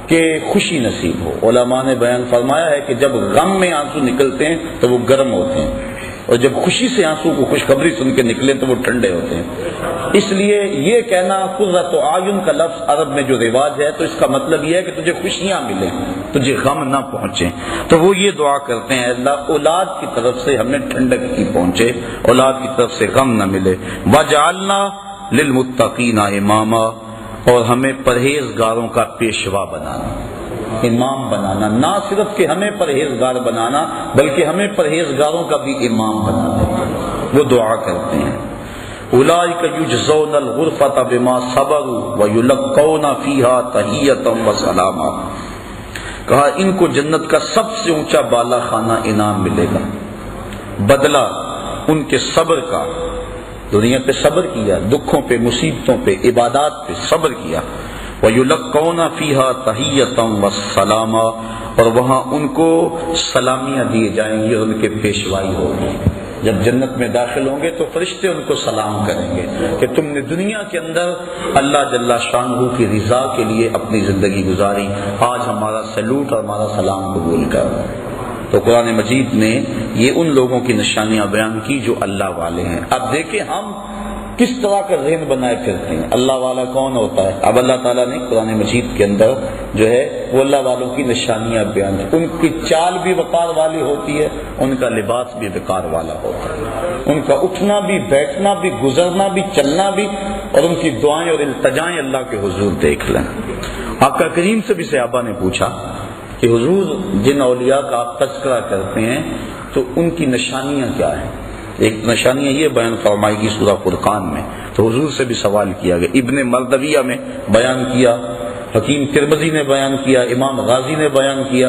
کہ خوشی نصیب ہو۔ علماء نے بیان فرمایا ہے کہ جب غم میں آنسو نکلتے ہیں تو وہ گرم ہوتے ہیں، اور جب خوشی سے آنسو کو خوشخبری سن کے نکلے تو وہ ٹھنڈے ہوتے ہیں۔ اس لیے یہ کہنا قرۃ اعین کا لفظ عرب میں جو رواج ہے تو اس کا مطلب یہ ہے کہ تجھے خوشیاں ملیں، تجھے غم نہ پہنچے، تو وہ یہ دعا کرتے ہیں اللہ اولاد کی طرف سے ہمیں ٹھنڈک کی پہنچے، اولاد کی طرف سے غم نہ ملے۔ وجعلنا للمتقین اماما، اور ہمیں پرہیزگاروں کا پیشوا بنانا، امام بنانا، نہ صرف کہ ہمیں پرہیزگار بنانا بلکہ ہمیں پرہیزگاروں کا بھی امام بنانا، وہ دعا کرتے ہیں۔ اولئک یجزون الغرفۃ بما صبروا ویلقون فیہا تحیۃ وسلاما، کہا ان کو جنت کا سب سے اونچا بالا خانہ انعام ملے گا، بدلہ ان کے صبر کا، دنیا پہ صبر کیا، دکھوں پہ، مصیبتوں پہ، عبادات پہ صبر کیا، وَيُلَقَّوْنَ فِيهَا تَحِيَّةً وَالسَّلَامًا، اور وہاں ان کو سلامیاں دیے جائیں گی اور ان کے پیشوائی ہوگی۔ جب جنت میں داخل ہوں گے تو فرشتے ان کو سلام کریں گے کہ تم نے دنیا کے اندر اللہ جل شانہ کی رضا کے لیے اپنی زندگی گزاری، آج ہمارا سلوٹ اور ہمارا سلام قبول کرو۔ تو قرآن مجید نے یہ ان لوگوں کی نشانیاں بیان کی جو اللہ والے ہیں۔ اب دیکھیں ہم کس طرح کا ذہن بنائے پھرتے ہیں، اللہ والا کون ہوتا ہے؟ اب اللہ تعالیٰ نے قرآن مجید کے اندر جو ہے وہ اللہ والوں کی نشانیاں بیان کی۔ ان کی چال بھی وقار والی ہوتی ہے، ان کا لباس بھی وقار والا ہوتا ہے، ان کا اٹھنا بھی، بیٹھنا بھی، گزرنا بھی، چلنا بھی، اور ان کی دعائیں اور التجائیں اللہ کے حضور دیکھ لیں۔ آقا کریم سے بھی صحابہ نے پوچھا کہ حضور جن اولیاء کا آپ تذکرہ کرتے ہیں تو ان کی نشانیاں کیا ہیں؟ ایک نشانیاں یہ بیان فرمائی گی سورہ فرقان میں، تو حضور سے بھی سوال کیا گیا، ابن مردویہ میں بیان کیا، حکیم ترمذی نے بیان کیا، امام غازی نے بیان کیا۔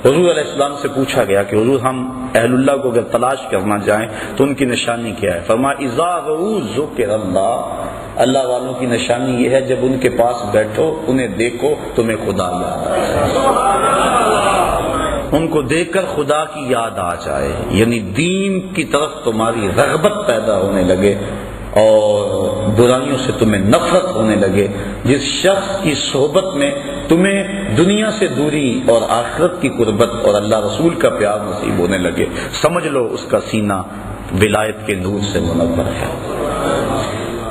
حضور علیہ السلام سے پوچھا گیا کہ حضور ہم اہل اللہ کو اگر تلاش کرنا چاہیں تو ان کی نشانی کیا ہے؟ فرمایا اذا رؤوا ذکر اللہ، اللہ والوں کی نشانی یہ ہے جب ان کے پاس بیٹھو، انہیں دیکھو، تمہیں خدا یاد آئے، ان کو دیکھ کر خدا کی یاد آ جائے، یعنی دین کی طرف تمہاری رغبت پیدا ہونے لگے اور برائیوں سے تمہیں نفرت ہونے لگے۔ جس شخص کی صحبت میں تمہیں دنیا سے دوری اور آخرت کی قربت اور اللہ رسول کا پیار نصیب ہونے لگے، سمجھ لو اس کا سینہ ولایت کے نور سے منور ہے۔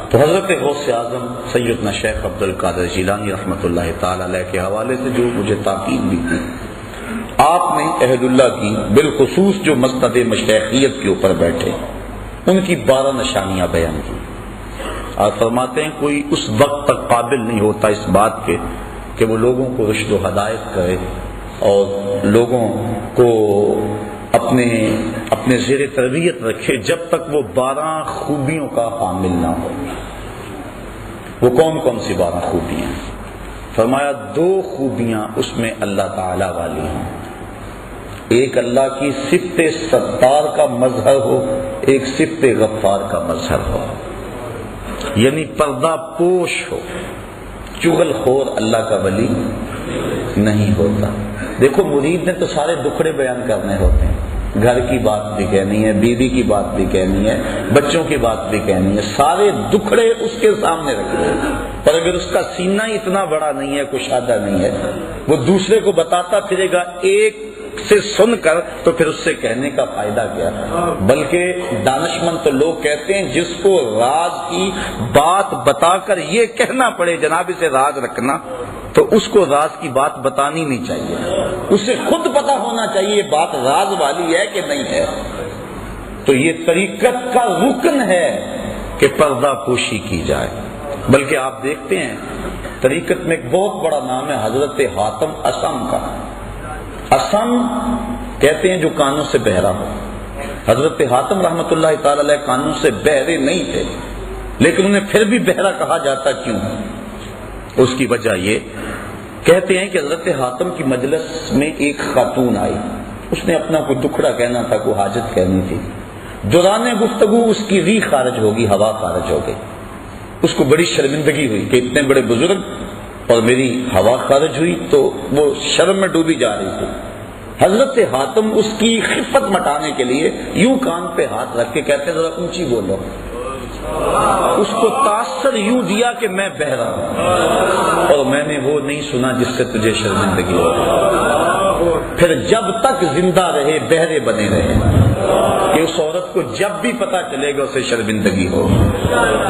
تو حضرت غوث اعظم سیدنا شیخ عبد القادر جیلانی رحمۃ اللہ تعالی علیہ کے حوالے سے جو مجھے تاکید بھی تھی، آپ نے اہل اللہ کی بالخصوص جو مسند مشایخیت کے اوپر بیٹھے ان کی 12 نشانیاں بیان کی۔ آپ فرماتے ہیں کوئی اس وقت تک قابل نہیں ہوتا اس بات کے کہ وہ لوگوں کو رشد و ہدایت کرے اور لوگوں کو اپنے زیر تربیت رکھے جب تک وہ 12 خوبیوں کا حامل نہ ہو۔ وہ کون کون سی 12 خوبیاں؟ فرمایا 2 خوبیاں اس میں اللہ تعالی والی ہیں، ایک اللہ کی صفت ستار کا مظہر ہو، ایک صفت غفار کا مظہر ہو، یعنی پردہ پوش ہو، چغل خور اللہ کا ولی نہیں ہوتا۔ دیکھو مرید نے تو سارے دکھڑے بیان کرنے ہوتے ہیں، گھر کی بات بھی کہنی ہے، بیوی کی بات بھی کہنی ہے، بچوں کی بات بھی کہنی ہے، سارے دکھڑے اس کے سامنے رکھنے ہیں، پر اگر اس کا سینہ اتنا بڑا نہیں ہے، کشادہ نہیں ہے، وہ دوسرے کو بتاتا پھرے گا ایک سے سن کر، تو پھر اس سے کہنے کا فائدہ کیا؟ بلکہ دانشمند تو لوگ کہتے ہیں جس کو راز کی بات بتا کر یہ کہنا پڑے جناب اسے راز رکھنا، تو اس کو راز کی بات بتانی نہیں چاہیے، اسے خود پتا ہونا چاہیے یہ بات راز والی ہے کہ نہیں ہے۔ تو یہ طریقت کا رکن ہے کہ پردہ پوشی کی جائے۔ بلکہ آپ دیکھتے ہیں طریقت میں ایک بہت بڑا نام ہے حضرت حاتم اسم کا۔ اسم کہتے ہیں جو کانوں سے بہرا ہو۔ حضرت حاتم رحمۃ اللہ تعالی علیہ کانوں سے بہرے نہیں تھے، لیکن انہیں پھر بھی بہرا کہا جاتا کیوں؟ اس کی وجہ یہ کہتے ہیں کہ حضرت حاتم کی مجلس میں ایک خاتون آئی، اس نے اپنا کوئی دکھڑا کہنا تھا، کوئی حاجت کہنی تھی، دوران گفتگو اس کی ریح خارج ہوگی، ہوا خارج ہو گئی، اس کو بڑی شرمندگی ہوئی کہ اتنے بڑے بزرگ اور میری ہوا خارج ہوئی، تو وہ شرم میں ڈوبی جا رہی تھی۔ حضرت حاتم اس کی خفت مٹانے کے لیے یوں کان پہ ہاتھ رکھ کے کہتے ذرا اونچی بولو، اس کو تاثر یوں دیا کہ میں بہرا ہوں اور میں نے وہ نہیں سنا جس سے تجھے شرمندگی ہو۔ پھر جب تک زندہ رہے بہرے بنے رہے کہ اس عورت کو جب بھی پتا چلے گا اسے شرمندگی ہو۔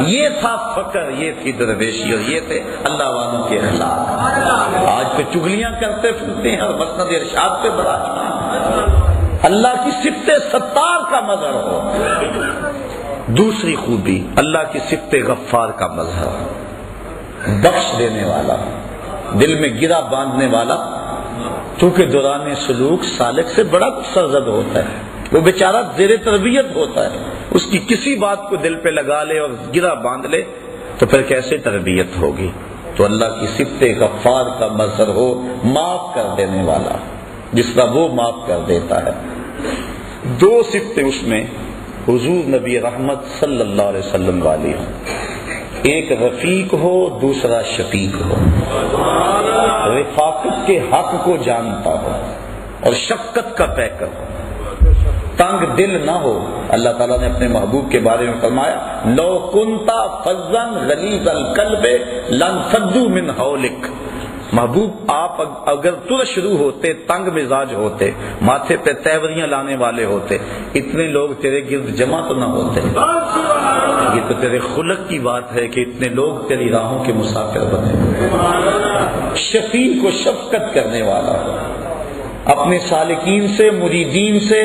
یہ تھا فقر، یہ تھی درویشی، اور یہ تھے اللہ والوں کے اخلاق۔ آج تو چگلیاں کرتے پھرتے ہیں اور مسند ارشاد پہ براجمان، اللہ کی صفت ستار کا مظہر ہو۔ دوسری خوبی اللہ کی صفت غفار کا مظہر، بخش دینے والا، دل میں گرا باندھنے والا، چونکہ دوران سلوک سالک سے بڑا سرزد ہوتا ہے، وہ بیچارہ زیر تربیت ہوتا ہے، اس کی کسی بات کو دل پہ لگا لے اور گرا باندھ لے تو پھر کیسے تربیت ہوگی؟ تو اللہ کی صفت غفار کا مظہر ہو، معاف کر دینے والا، جس طرح وہ معاف کر دیتا ہے۔ 2 صفتیں اس میں حضور نبی رحمت صلی اللہ علیہ وسلم والی ہیں۔ ایک رفیق ہو دوسرا شفیق ہو، رفاقت کے حق کو جانتا ہو اور شفقت کا پیکر ہو، تنگ دل نہ ہو۔ اللہ تعالیٰ نے اپنے محبوب کے بارے میں فرمایا لو کنتا فظا غلیظ القلب لانفضوا من حولک، محبوب آپ اگر ترش روح ہوتے، تنگ مزاج ہوتے، ماتھے پہ تیوریاں لانے والے ہوتے، اتنے لوگ تیرے گرد جمع تو نہ ہوتے۔ یہ تو تیرے خلق کی بات ہے کہ اتنے لوگ تیری راہوں کے مسافر بنے۔ شفیق کو شفقت کرنے والا ہو، اپنے سالکین سے، مریدین سے،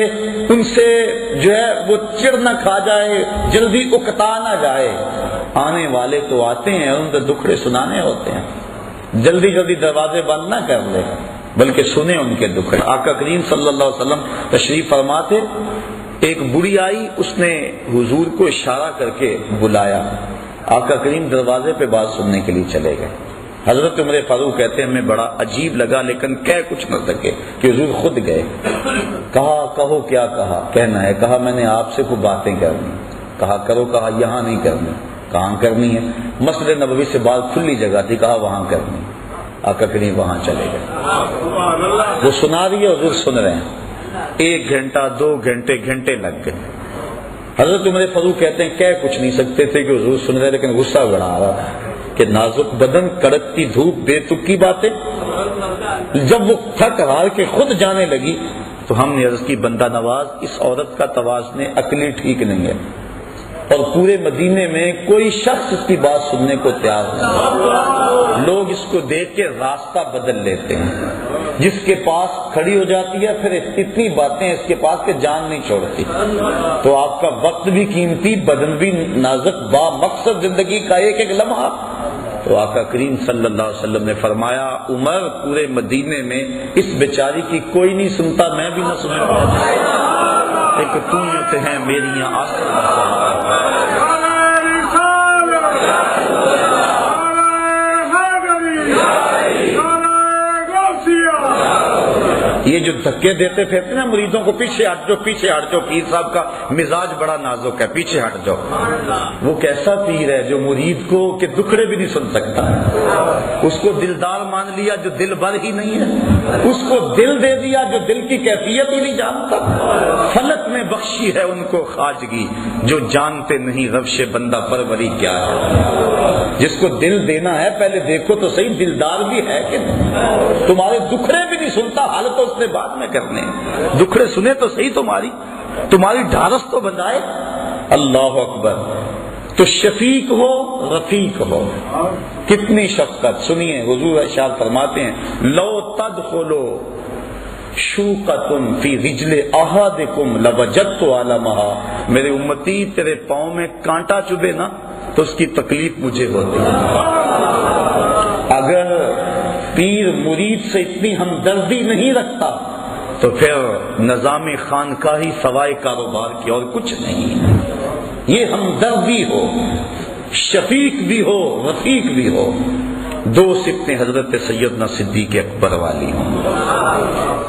ان سے جو ہے وہ چڑ نہ کھا جائے، جلدی اکتا نہ جائے۔ آنے والے تو آتے ہیں، ان کے دکھڑے سنانے ہوتے ہیں، جلدی جلدی دروازے بند نہ کر لے بلکہ سنیں ان کے دکھڑے۔ آقا کریم صلی اللہ علیہ وسلم تشریف فرماتے، ایک بوڑھی آئی، اس نے حضور کو اشارہ کر کے بلایا، آقا کریم دروازے پہ بات سننے کے لیے چلے گئے۔ حضرت عمر فاروق کہتے ہیں ہمیں بڑا عجیب لگا لیکن کہہ کچھ نہ سکے کہ حضور خود گئے۔ کہا کہو کیا کہا؟ کہنا ہے۔ کہا میں نے آپ سے کوئی باتیں کرنی۔ کہا کرو۔ کہا یہاں نہیں کرنی۔ کہاں کرنی ہے؟ مسجد نبوی سے بات کھلی جگہ تھی۔ کہا وہاں کرنی۔ آقا کریم وہاں چلے گئے، وہ سنا رہی ہے، حضور سن رہے ہیں۔ 1 گھنٹہ 2 گھنٹے گھنٹے لگ گئے۔ حضرت عمر فاروق کہتے ہیں کہہ کچھ نہیں سکتے تھے کہ حضور سن رہے، لیکن غصہ بڑھا رہا تھا کہ نازک بدن، کڑکتی دھوپ، بے تک کی باتیں۔ جب وہ تھک ہار کے خود جانے لگی تو ہم نے عرض کی بندہ نواز اس عورت کا توازن عقلی ٹھیک نہیں ہے، اور پورے مدینے میں کوئی شخص اس کی بات سننے کو تیار نہیں۔ لوگ اس کو دیکھ کے راستہ بدل لیتے ہیں، جس کے پاس کھڑی ہو جاتی ہے پھر اتنی باتیں اس کے پاس کہ جان نہیں چھوڑتی۔ تو آپ کا وقت بھی قیمتی، بدن بھی نازک، با مقصد زندگی کا ایک ایک لمحہ۔ تو آقا کریم صلی اللہ علیہ وسلم نے فرمایا عمر پورے مدینے میں اس بیچاری کی کوئی نہیں سنتا، میں بھی نہ سنتا، ایک تو ہیں میری یہاں آسر۔ یہ جو دھکے دیتے پھرتے نا مریدوں کو، پیچھے ہٹ جاؤ پیچھے ہٹ جاؤ، پیر صاحب کا مزاج بڑا نازک ہے، پیچھے ہٹ جاؤ۔ وہ کیسا پیر ہے جو مرید کو کہ دکھڑے بھی نہیں سن سکتا، اس کو دلدار مان لیا جو دل بر ہی نہیں ہے، اس کو دل دے دیا جو دل کی کیفیت ہی نہیں جانتا۔ فلک میں بخشی ہے ان کو خواجگی جو جانتے نہیں روش بندہ پروری کیا ہے۔ جس کو دل دینا ہے پہلے دیکھو تو صحیح دلدار بھی ہے کہ نہیں۔ تمہارے دکھڑے بھی نہیں سنتا، حالت تو اس نے بعد میں کرنے، دکھڑے سنے تو صحیح، تمہاری ڈھارس تو بندائے۔ اللہ اکبر۔ تو شفیق ہو رفیق ہو، کتنی شفقت۔ سنیے حضور ارشاد فرماتے ہیں لو تدخلوا شوقۃ فی رجل احدکم لوجدت علمها، میرے امتی تیرے پاؤں میں کانٹا چبھے نا تو اس کی تکلیف مجھے ہوتی ہے۔ اگر پیر مرید سے اتنی ہمدردی نہیں رکھتا تو پھر نظام خانقاہی سوائے کاروبار کی اور کچھ نہیں۔ یہ ہمدردی ہو، شفیق بھی ہو، رفیق بھی ہو۔ 2 صفتیں حضرت سیدنا صدیق اکبر والی ہوں،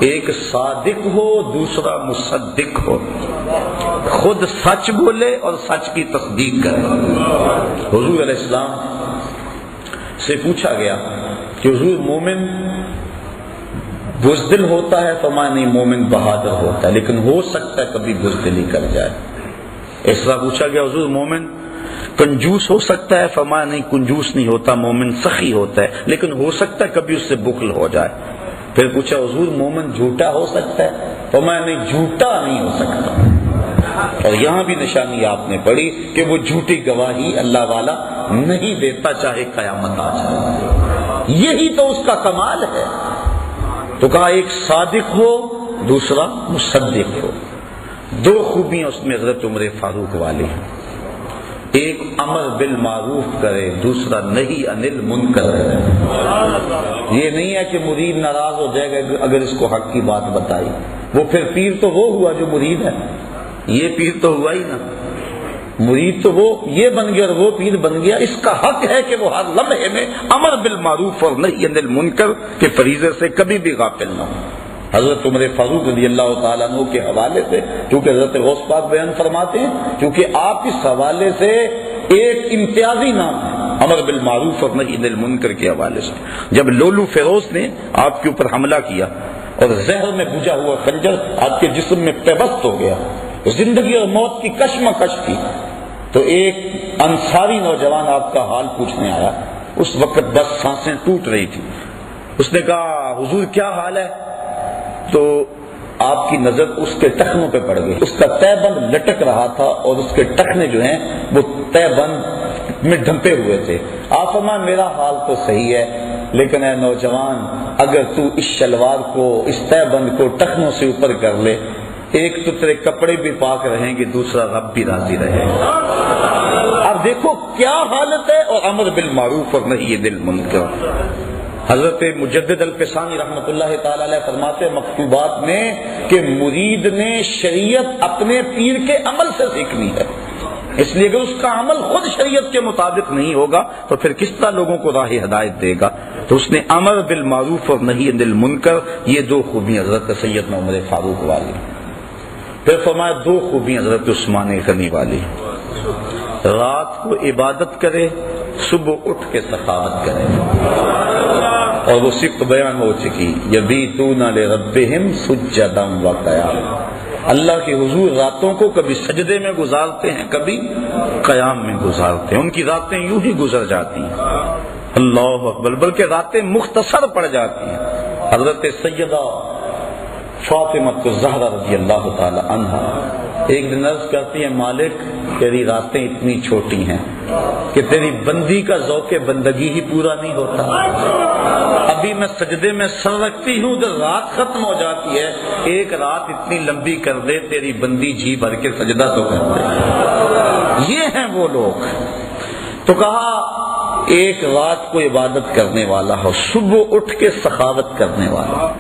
ایک صادق ہو دوسرا مصدق ہو، خود سچ بولے اور سچ کی تصدیق کرے۔ حضور علیہ السلام سے پوچھا گیا کہ حضور مومن بزدل ہوتا ہے؟ فرمایا نہیں، مومن بہادر ہوتا ہے، لیکن ہو سکتا ہے کبھی بزدلی کر جائے۔ اس طرح پوچھا گیا حضور مومن کنجوس ہو سکتا ہے؟ فرمایا نہیں، کنجوس نہیں ہوتا، مومن سخی ہوتا ہے، لیکن ہو سکتا ہے کبھی اس سے بخل ہو جائے۔ پھر پوچھا حضور مومن جھوٹا ہو سکتا ہے؟ فرمایا نہیں، جھوٹا نہیں ہو سکتا۔ اور یہاں بھی نشانی آپ نے پڑھی کہ وہ جھوٹی گواہی اللہ والا نہیں دیتا چاہے قیامت آ جائے، یہی تو اس کا کمال ہے۔ تو کہا ایک صادق ہو دوسرا مصدق ہو۔ 2 خوبیاں اس میں حضرت عمر فاروق والی ہیں، ایک امر بالمعروف کرے، دوسرا نہی عن المنکر کرے۔ یہ نہیں ہے کہ مرید ناراض ہو جائے گا اگر اس کو حق کی بات بتائی، وہ پھر پیر تو وہ ہوا جو مرید ہے، یہ پیر تو ہوا ہی نا، مرید تو وہ یہ بن گیا اور وہ پیر بن گیا۔ اس کا حق ہے کہ وہ ہر لمحے میں امر بالمعروف اور نہی عن المنکر کے فریضے سے کبھی بھی غافل نہ ہو۔ حضرت عمر فاروق رضی اللہ تعالیٰ عنہ کے حوالے سے، کیونکہ حضرت غوث پاک بیان فرماتے ہیں، کیونکہ آپ اس حوالے سے ایک امتیازی نام ہے، امر بالمعروف اور نہی عن المنکر کے حوالے سے جب لولو فیروز نے آپ کے اوپر حملہ کیا اور زہر میں بجھا ہوا خنجر آپ کے جسم میں پیوست ہو گیا، زندگی اور موت کی کشمکش تھی، تو ایک انصاری نوجوان آپ کا حال پوچھنے آیا. اس وقت بس سانسیں ٹوٹ رہی تھی. اس نے کہا حضور کیا حال ہے؟ تو آپ کی نظر اس کے ٹخنوں پہ پڑ گئی. اس کا تہ بند لٹک رہا تھا اور اس کے ٹخنے جو ہیں وہ تہ بند میں ڈھمپے ہوئے تھے. آپ فرمائیں میرا حال تو صحیح ہے، لیکن اے نوجوان اگر تو اس شلوار کو، اس تہ بند کو ٹخنوں سے اوپر کر لے، ایک تو تیرے کپڑے بھی پاک رہیں گے، دوسرا رب بھی راضی رہے. اب دیکھو کیا حالت ہے، اور امر بالمعروف اور نہی عن المنکر. حضرت مجدد الفسانی رحمۃ اللہ تعالی علیہ فرماتے مکتوبات میں کہ مرید نے شریعت اپنے پیر کے عمل سے سیکھنی ہے، اس لیے کہ اس کا عمل خود شریعت کے مطابق نہیں ہوگا تو پھر کس طرح لوگوں کو راہ ہدایت دے گا. تو اس نے امر بالمعروف اور نہی عن المنکر، یہ دو خوبیاں حضرت سیدنا عمر فاروق والی. پھر فرمایا دو خوبیاں حضرت عثمان غنی والی، رات کو عبادت کرے، صبح اٹھ کے سخاوت کرے. اور وہ صفت بیان ہو چکی، یبیتون لربہم سجدا وقیاما، اللہ کے حضور راتوں کو کبھی سجدے میں گزارتے ہیں، کبھی قیام میں گزارتے ہیں. ان کی راتیں یوں ہی گزر جاتی ہیں، اللہ اکبر، بلکہ راتیں مختصر پڑ جاتی ہیں. حضرت سیدہ فاطمہ الزہرا رضی اللہ تعالی عنہا ایک دن عرض کرتی ہیں مالک تیری راتیں اتنی چھوٹی ہیں کہ تیری بندی کا ذوق بندگی ہی پورا نہیں ہوتا. ابھی میں سجدے میں سر رکھتی ہوں جب رات ختم ہو جاتی ہے، ایک رات اتنی لمبی کر دے تیری بندی جی بھر کے سجدہ تو کر دے. یہ ہیں وہ لوگ. تو کہا ایک رات کو عبادت کرنے والا ہو، صبح اٹھ کے سخاوت کرنے والا.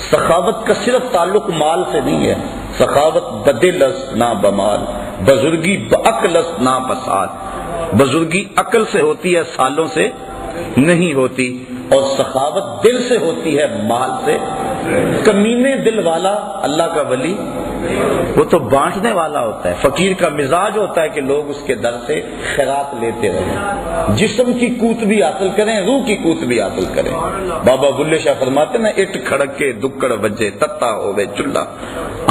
سخاوت کا صرف تعلق مال سے نہیں ہے، سخاوت بدل است نہ بمال، بزرگی بعقل است نہ بسال. بزرگی عقل سے ہوتی ہے، سالوں سے نہیں ہوتی، اور سخاوت دل سے ہوتی ہے، مال سے. کمینے دل والا اللہ کا ولی وہ تو بانٹنے والا ہوتا ہے. فقیر کا مزاج ہوتا ہے کہ لوگ اس کے در سے خیرات لیتے رہیں، جسم کی قوت بھی حاصل کریں، روح کی قوت بھی حاصل کریں. بابا بلے شاہ فرماتے نا اٹ کھڑک کے دکڑ بجے تتا ہوئے چلا،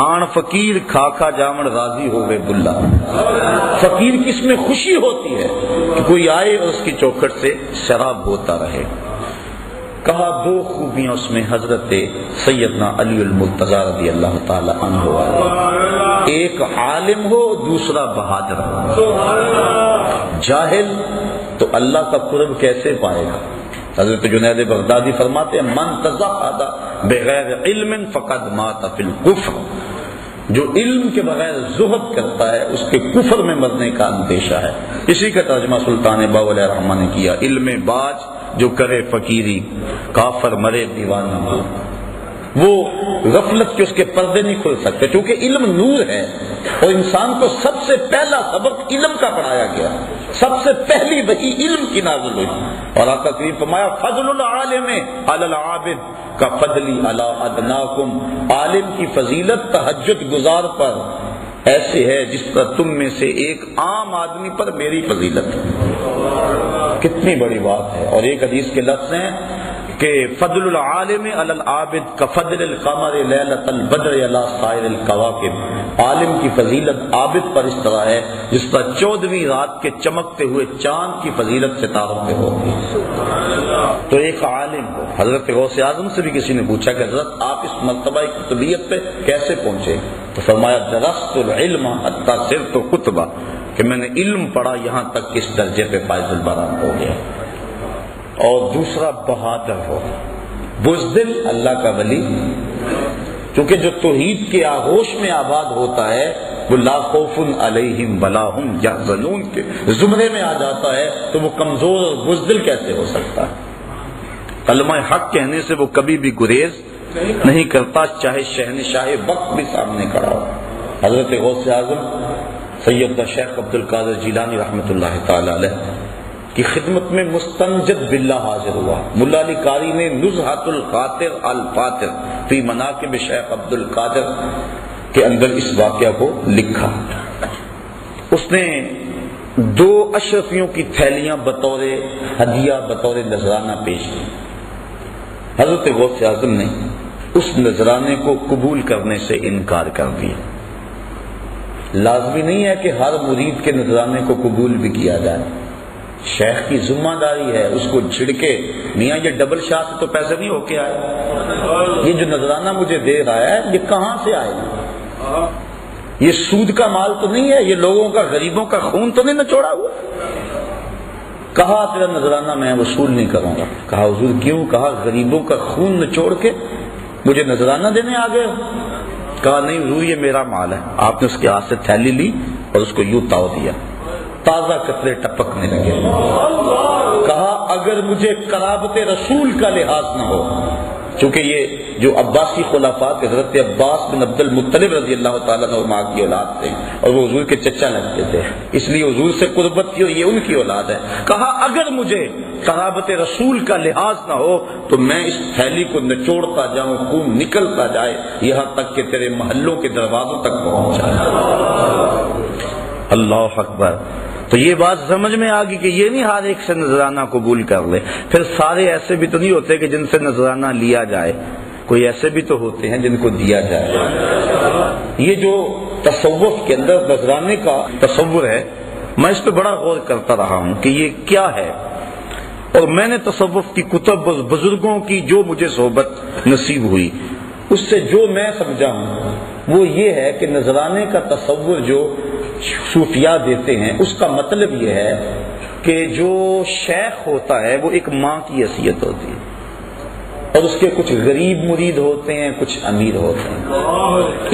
آن فقیر کھا کھا جامن راضی ہوئے بلا. فقیر کی اس میں خوشی ہوتی ہے کہ کوئی آئے اور اس کی چوکھٹ سے شراب ہوتا رہے. کہا دو خوبیاں اس میں حضرت سیدنا علی المرتضی رضی اللہ تعالی عنہ والے، ایک عالم ہو، دوسرا بہادر ہو. جاہل تو اللہ کا قرب کیسے پائے گا؟ حضرت جنید بغدادی فرماتے ہیں من تزہد بغیر علم فقد مات فی الکفر. جو علم کے بغیر زہد کرتا ہے اس کے کفر میں مرنے کا اندیشہ ہے. اسی کا ترجمہ سلطان باؤ علیہ الرحمہ نے کیا، علم باج جو کرے فقیری، کافر مرے دیوانہ ہو. وہ غفلت کے اس کے پردے نہیں کھل سکتے، کیونکہ علم نور ہے اور انسان کو سب سے پہلا سبق علم کا پڑھایا گیا. سب سے پہلی وحی علم کی نازل ہوئی. اور آقا کریم فرمایا فضل العالم علی العابد کا فضلی علی ادناکم، عالم کی فضیلت تہجد گزار پر ایسے ہے جس طرح تم میں سے ایک عام آدمی پر میری فضیلت ہے. کتنی بڑی بات ہے. اور ایک حدیث کے لفظ ہیں کہ فضل العالم علی العابد کفضل القمر لیلۃ البدر علی سائر الکواکب. عالم کی فضیلت عابد پر اس طرح ہے جس طرح 14ویں رات کے چمکتے ہوئے چاند کی فضیلت ستاروں پہ ہوگی. تو ایک عالم ہو. حضرت غوث اعظم سے بھی کسی نے پوچھا کہ حضرت آپ اس مرتبہ قطبیت پہ کیسے پہنچے؟ تو فرمایا درست العلم حتی صرت قطبہ، کہ میں نے علم پڑھا یہاں تک اس درجے پہ فائز البرام ہو گیا. اور دوسرا بہادر ہو، بزدل اللہ کا ولی، کیونکہ جو توحید کے آغوش میں آباد ہوتا ہے وہ لا خوف علیہم ولا ہم یحزنون کے زمرے میں آ جاتا ہے، تو وہ کمزور اور بزدل کیسے ہو سکتا ہے؟ کلمہ حق کہنے سے وہ کبھی بھی گریز نہیں کرتا، چاہے شہنشاہ وقت بھی سامنے کھڑا ہو. حضرت غوث اعظم سیدنا شیخ عبد القادر جیلانی رحمۃ اللہ تعالی علیہ کی خدمت میں مستنجد باللہ حاضر ہوا. ملا علی قاری نے نزہۃ الخاطر الفاتر فی مناقب شیخ عبد القادر کے اندر اس واقعہ کو لکھا. اس نے 2 اشرفیوں کی تھیلیاں بطور ہدیہ بطور نذرانہ پیش کی. حضرت غوث اعظم نے اس نذرانے کو قبول کرنے سے انکار کر دیا. لازمی نہیں ہے کہ ہر مرید کے نذرانے کو قبول بھی کیا جائے. شیخ کی ذمہ داری ہے اس کو چھڑکے میاں یہ ڈبل شاہ سے تو پیسے نہیں ہو کے آئے, یہ جو نذرانہ مجھے دے رہا ہے یہ کہاں سے آئے, یہ سود کا مال تو نہیں ہے, یہ لوگوں کا غریبوں کا خون تو نہیں نچوڑا ہوا. کہا تیرا نذرانہ میں وصول نہیں کروں گا. کہا حضور کیوں؟ کہا غریبوں کا خون نچوڑ کے مجھے نذرانہ دینے آ گئے. کہا نہیں حضور یہ میرا مال ہے. آپ نے اس کے ہاتھ سے تھیلی لی اور اس کو یوں تاؤ دیا, تازہ قطرے ٹپکنے لگے. کہا اگر مجھے قرابت رسول کا لحاظ نہ ہو, چونکہ یہ جو عباسی خلفاء کے حضرت عباس بن عبد المطلب رضی اللہ تعالیٰ عنہ کی اولاد تھے اور وہ حضور کے چچا لگتے تھے, اس لیے حضور سے قربت تھی اور یہ ان کی اولاد ہے. کہا اگر مجھے قرابت رسول کا لحاظ نہ ہو تو میں اس تھیلی کو نچوڑتا جاؤں, خون نکلتا جائے یہاں تک کہ تیرے محلوں کے دروازوں تک پہنچ جائے. اللہ اکبر. تو یہ بات سمجھ میں آ گئی کہ یہ نہیں ہر ایک سے نذرانہ قبول کر لے. پھر سارے ایسے بھی تو نہیں ہوتے کہ جن سے نذرانہ لیا جائے, کوئی ایسے بھی تو ہوتے ہیں جن کو دیا جائے. یہ جو تصوف کے اندر نذرانے کا تصور ہے, میں اس پہ بڑا غور کرتا رہا ہوں کہ یہ کیا ہے, اور میں نے تصوف کی کتب اور بزرگوں کی جو مجھے صحبت نصیب ہوئی اس سے جو میں سمجھا ہوں وہ یہ ہے کہ نذرانے کا تصور جو صوفیاء دیتے ہیں اس کا مطلب یہ ہے کہ جو شیخ ہوتا ہے وہ ایک ماں کی حیثیت ہوتی ہے, اور اس کے کچھ غریب مرید ہوتے ہیں, کچھ امیر ہوتے ہیں,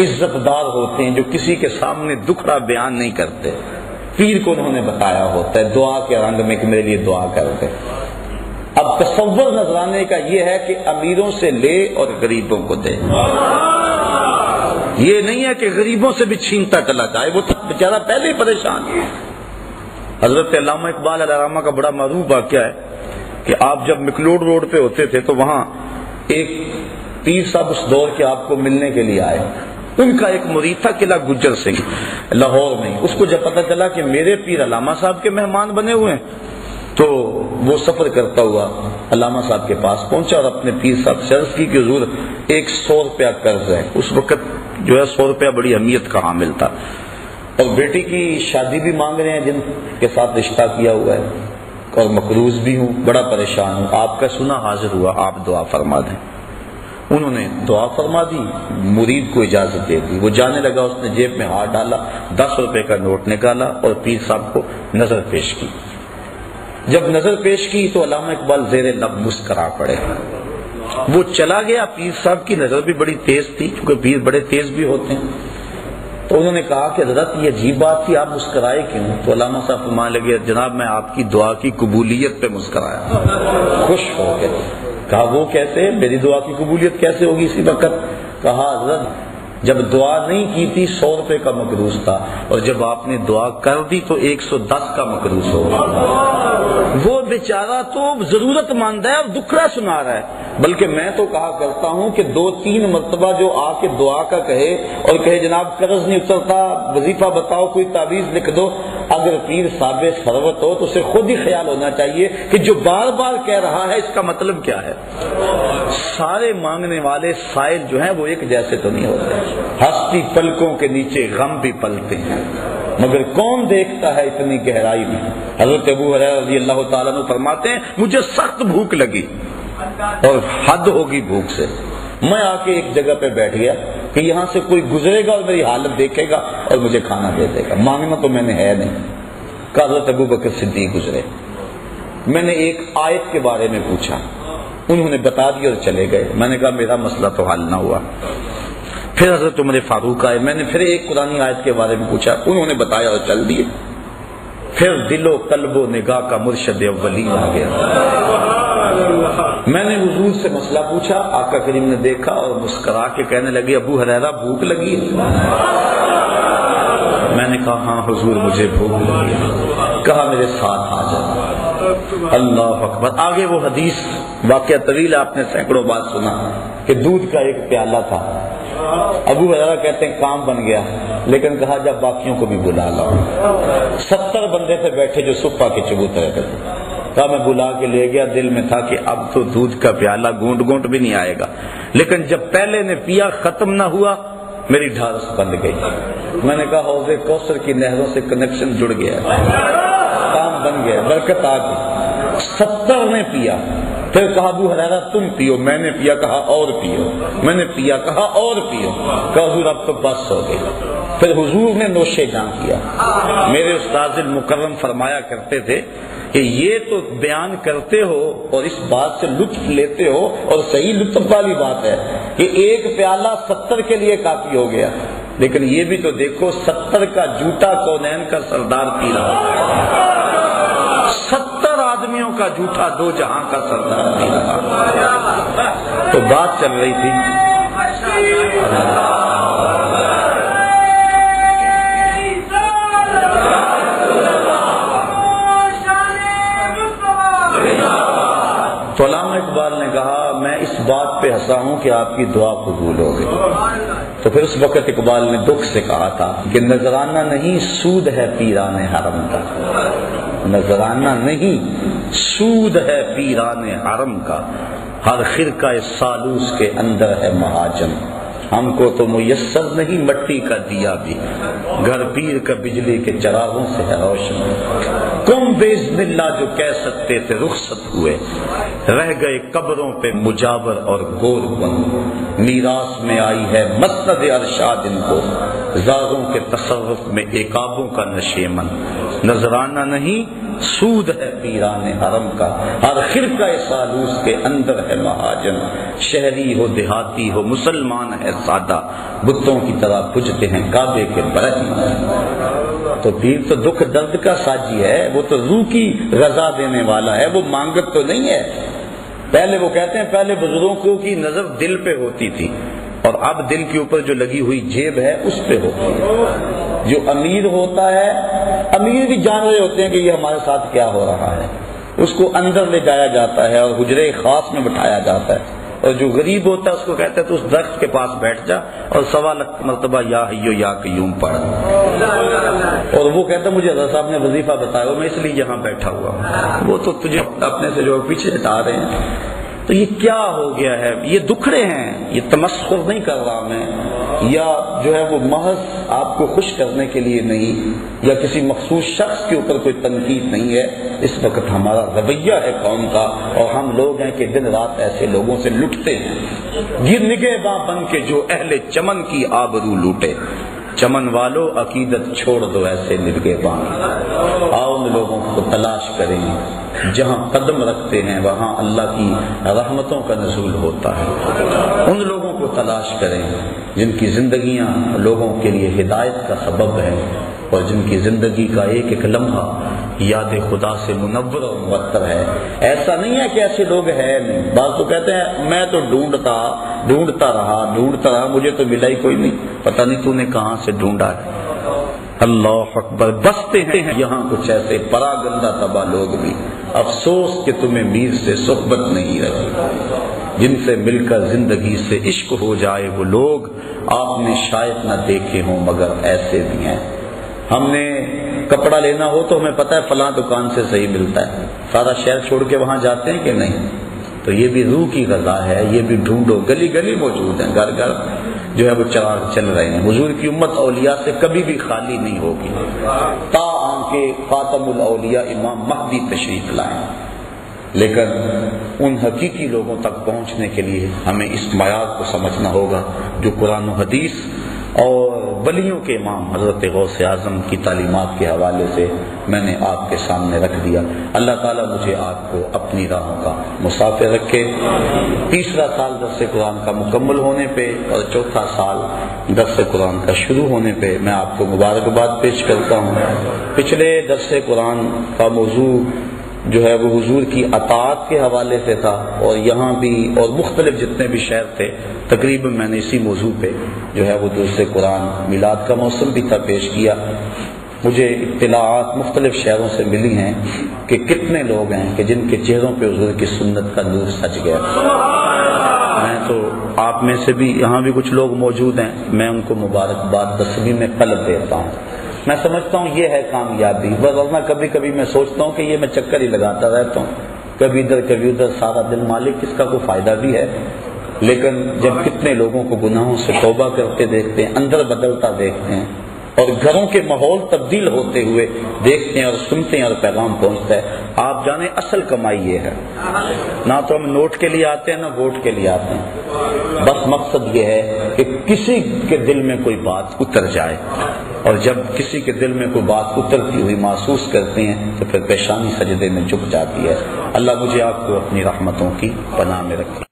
عزت دار ہوتے ہیں جو کسی کے سامنے دکھڑا بیان نہیں کرتے. پیر کو انہوں نے بتایا ہوتا ہے دعا کے رنگ میں کہ میرے لیے دعا کر دے. اب تصور نذرانے کا یہ ہے کہ امیروں سے لے اور غریبوں کو دے. یہ نہیں ہے کہ غریبوں سے بھی چھینتا چلا جائے, وہ بیچارہ پہلے ہی پریشان ہے. حضرت علامہ اقبال علیہ رحمہ کا بڑا معروف واقعہ ہے کہ آپ جب مکلوڈ روڈ پہ ہوتے تھے تو وہاں ایک پیر صاحب اس دور کے آپ کو ملنے کے لیے آئے. ان کا ایک مرید تھا قلعہ گجر سنگھ لاہور میں. اس کو جب پتا چلا کہ میرے پیر علامہ صاحب کے مہمان بنے ہوئے ہیں تو وہ سفر کرتا ہوا علامہ صاحب کے پاس پہنچا اور اپنے پیر صاحب سے عرض کی کہ حضور 100 روپیہ قرض ہے. اس وقت جو ہے 100 روپیہ بڑی اہمیت کا حامل تھا, اور بیٹی کی شادی بھی مانگ رہے ہیں جن کے ساتھ رشتہ کیا ہوا ہے, اور مقروض بھی ہوں, بڑا پریشان ہوں, آپ کا سنا حاضر ہوا, آپ دعا فرما دیں. انہوں نے دعا فرما دی, مرید کو اجازت دے دی. وہ جانے لگا, اس نے جیب میں ہاتھ ڈالا, 10 روپے کا نوٹ نکالا اور پیر صاحب کو نظر پیش کی. جب نظر پیش کی تو علامہ اقبال زیر لب مسکرا پڑے. وہ چلا گیا. پیر صاحب کی نظر بھی بڑی تیز تھی کیونکہ پیر بڑے تیز بھی ہوتے ہیں. تو انہوں نے کہا کہ حضرت یہ عجیب بات تھی, آپ مسکرائے کیوں؟ تو علامہ صاحب فرمانے لگے جناب میں آپ کی دعا کی قبولیت پہ مسکرایا, خوش ہو گئے. کہا وہ کیسے, میری دعا کی قبولیت کیسے ہوگی اسی وقت؟ کہا حضرت جب دعا نہیں کی تھی 100 روپے کا مقروض تھا, اور جب آپ نے دعا کر دی تو 110 کا مقروض ہوگا. وہ بیچارہ تو ضرورت مند ہے اور دکھڑا سنا رہا ہے. بلکہ میں تو کہا کرتا ہوں کہ 2-3 مرتبہ جو آ کے دعا کا کہے اور کہے جناب قرض نہیں اترتا, وظیفہ بتاؤ, کوئی تعویذ لکھ دو, اگر پیر صاحب ثروت ہو تو اسے خود ہی خیال ہونا چاہیے کہ جو بار بار کہہ رہا ہے اس کا مطلب کیا ہے. سارے مانگنے والے سائل جو ہیں وہ ایک جیسے تو نہیں ہوتے. ہستی پلکوں کے نیچے غم بھی پلتے ہیں, مگر کون دیکھتا ہے اتنی گہرائی میں. حضرت ابو ہریرہ رضی اللہ تعالیٰ عنہ فرماتے ہیں مجھے سخت بھوک لگی اور حد ہوگی بھوک سے. میں آ کے ایک جگہ پہ بیٹھ گیا کہ یہاں سے کوئی گزرے گا اور میری حالت دیکھے گا اور مجھے کھانا دے دے گا. مانگنا تو میں نے ہے نہیں. کہ حضرت ابو بکر صدیق گزرے, میں نے ایک آیت کے بارے میں پوچھا, انہوں نے بتا دیا اور چلے گئے. میں نے کہا میرا مسئلہ تو حل نہ ہوا. پھر حضرت عمر فاروق آئے, میں نے پھر ایک قرآنی آیت کے بارے میں پوچھا, انہوں نے بتایا اور چل دیے. پھر دل و قلب و نگاہ کا مرشد اولین آ گیا. میں نے حضور سے مسئلہ پوچھا, آقا کریم نے دیکھا اور مسکرا کے کہنے لگے ابو ہریرہ بھوک لگی ہے؟ میں نے کہا ہاں حضور مجھے بھوک لگی ہے. کہا میرے ساتھ آ جاؤ. اللہ اکبر. آگے وہ حدیث واقعہ طویل, آپ نے سینکڑوں بار سنا کہ دودھ کا ایک پیالہ تھا. ابو ہریرہ کہتے ہیں کام بن گیا, لیکن کہا جب باقیوں کو بھی بلا لاؤ. 70 بندے تھے بیٹھے جو صبح کے چبوترے تھے. کہا میں بلا کے لے گیا، دل میں تھا کہ اب تو دودھ کا پیالہ گونٹ گونٹ بھی نہیں آئے گا، لیکن جب پہلے نے پیا ختم نہ ہوا میری ڈھارس بند گئی. میں نے کہا حوض کوثر کی نہروں سے کنیکشن جڑ گیا، کام بن گیا، برکت آ گئی. 70 نے پیا. پھر کہا ابو ہریرہ تم پیو. میں نے پیا، کہا اور پیو. میں نے پیا، کہا اور پیو. کہا حضور اب تو بس ہو گئی. پھر حضور نے نوشے جان کیا. میرے استاذ المکرم فرمایا کرتے تھے کہ یہ تو بیان کرتے ہو اور اس بات سے لطف لیتے ہو، اور صحیح لطف والی بات ہے کہ ایک پیالہ 70 کے لیے کافی ہو گیا، لیکن یہ بھی تو دیکھو 70 کا جھوٹا کونین کا سردار پی رہا ہے. 70 آدمیوں کا جھوٹا 2 جہاں کا سردار پی رہا. تو بات چل رہی تھی تو علامہ اقبال نے کہا میں اس بات پہ ہنسا ہوں کہ آپ کی دعا قبول ہو گئی. تو پھر اس وقت اقبال نے دکھ سے کہا تھا کہ نذرانہ نہیں سود ہے پیران حرم کا. نذرانہ نہیں سود ہے پیران حرم کا، ہر خرقہ سالوس کے اندر ہے مہاجن. ہم کو تو میسر نہیں مٹی کا دیا بھی، گھر پیر کا بجلی کے چراغوں سے ہے روشن. تم باذن اللہ جو کہہ سکتے تھے رخصت ہوئے، رہ گئے قبروں پہ مجاور اور گور بند. میراث میں آئی ہے مسند ارشاد ان کو، زاغوں کے تصرف میں عقابوں کا نشیمن. نذرانہ نہیں سود ہے پیران حرم کا، ہر خرقہ سالوس کے اندر ہے مہاجن. شہری ہو دیہاتی ہو مسلمان ہے سادہ، بتوں کی طرح پوجتے ہیں کعبے کے برہم. تو پیر تو دکھ درد کا ساجی ہے، وہ تو روح کی رضا دینے والا ہے، وہ مانگت تو نہیں ہے. پہلے وہ کہتے ہیں پہلے بزرگوں کی نظر دل پہ ہوتی تھی، اور اب دل کے اوپر جو لگی ہوئی جیب ہے اس پہ ہوتی ہے. جو امیر ہوتا ہے، امیر بھی جان رہے ہوتے ہیں کہ یہ ہمارے ساتھ کیا ہو رہا ہے، اس کو اندر لے جایا جاتا ہے اور حجرے خاص میں بٹھایا جاتا ہے. اور جو غریب ہوتا ہے اس کو کہتا ہے تو اس درخت کے پاس بیٹھ جا اور 1.25 مرتبہ یا حیو یا قیوم پڑھ. اور وہ کہتا ہے مجھے حضرت صاحب نے وظیفہ بتایا میں اس لیے یہاں بیٹھا ہوا ہوں. وہ تو تجھے اپنے سے جو پیچھے ہٹا رہے ہیں. تو یہ کیا ہو گیا ہے؟ یہ دکھڑے ہیں، یہ تمسخر نہیں کر رہا میں، یا جو ہے وہ محض آپ کو خوش کرنے کے لیے نہیں، یا کسی مخصوص شخص کے اوپر کوئی تنقید نہیں ہے. اس وقت ہمارا رویہ ہے قوم کا، اور ہم لوگ ہیں کہ دن رات ایسے لوگوں سے لٹتے ہیں. گر نگہباں بن کے جو اہل چمن کی آبرو لوٹے، چمن والو عقیدت چھوڑ دو ایسے نگہباں. آؤ ان لوگوں کو تلاش کریں، جہاں قدم رکھتے ہیں وہاں اللہ کی رحمتوں کا نزول ہوتا ہے. ان لوگوں کو تلاش کریں جن کی زندگیاں لوگوں کے لیے ہدایت کا سبب ہے، اور جن کی زندگی کا ایک ایک لمحہ یاد خدا سے منور اور معطر ہے. ایسا نہیں ہے کہ ایسے لوگ ہیں نہیں. بعض تو کہتے ہیں میں تو ڈھونڈتا رہا مجھے تو ملا ہی کوئی نہیں. پتہ نہیں تو نے کہاں سے ڈھونڈا ہے. اللہ اکبر. بستے ہیں یہاں کچھ ایسے پراگندہ تباہ لوگ بھی، افسوس کہ تمہیں میر سے صحبت نہیں رہی. جن سے مل کر زندگی سے عشق ہو جائے وہ لوگ آپ نے شاید نہ دیکھے ہوں مگر ایسے بھی ہیں. ہم نے کپڑا لینا ہو تو ہمیں پتہ ہے فلاں دکان سے صحیح ملتا ہے، سارا شہر چھوڑ کے وہاں جاتے ہیں کہ نہیں. تو یہ بھی روح کی غذا ہے. یہ بھی ڈھونڈو، گلی گلی موجود ہیں، گھر گھر جو ہے وہ چراغ چل رہے ہیں. حضور کی امت اولیاء سے کبھی بھی خالی نہیں ہوگی تا آنکھیں خاتم الاولیاء امام مہدی تشریف لائیں. لیکن ان حقیقی لوگوں تک پہنچنے کے لیے ہمیں اس معیار کو سمجھنا ہوگا جو قرآن و حدیث اور ولیوں کے امام حضرت غوث اعظم کی تعلیمات کے حوالے سے میں نے آپ کے سامنے رکھ دیا. اللہ تعالیٰ مجھے آپ کو اپنی راہوں کا مسافر رکھے. 3 سال درس قرآن کا مکمل ہونے پہ اور 4 سال درس قرآن کا شروع ہونے پہ میں آپ کو مبارکباد پیش کرتا ہوں. پچھلے درس قرآن کا موضوع جو ہے وہ حضور کی اطاعت کے حوالے سے تھا، اور یہاں بھی اور مختلف جتنے بھی شہر تھے تقریباً میں نے اسی موضوع پہ جو ہے وہ درس قرآن میلاد کا موسم بھی تھا پیش کیا. مجھے اطلاعات مختلف شہروں سے ملی ہیں کہ کتنے لوگ ہیں کہ جن کے چہروں پہ حضور کی سنت کا نور سج گیا. میں تو آپ میں سے بھی یہاں بھی کچھ لوگ موجود ہیں، میں ان کو مبارکباد تسلیم قلب دیتا ہوں۔ میں سمجھتا ہوں یہ ہے کامیابی، ورنہ کبھی کبھی میں سوچتا ہوں کہ یہ میں چکر ہی لگاتا رہتا ہوں، کبھی ادھر کبھی ادھر، سارا دن مالک اس کا کوئی فائدہ بھی ہے؟ لیکن جب کتنے لوگوں کو گناہوں سے توبہ کرتے دیکھتے ہیں، اندر بدلتا دیکھتے ہیں، اور گھروں کے ماحول تبدیل ہوتے ہوئے دیکھتے ہیں اور سنتے ہیں اور پیغام پہنچتا ہے، آپ جانیں اصل کمائی یہ ہے۔ نہ تو ہم نوٹ کے لیے آتے ہیں نہ ووٹ کے لیے آتے ہیں، بس مقصد یہ ہے کہ کسی کے دل میں کوئی بات اتر جائے، اور جب کسی کے دل میں کوئی بات اترتی ہوئی محسوس کرتے ہیں تو پھر پیشانی سجدے میں جھک جاتی ہے۔ اللہ مجھے آپ کو اپنی رحمتوں کی پناہ میں رکھے۔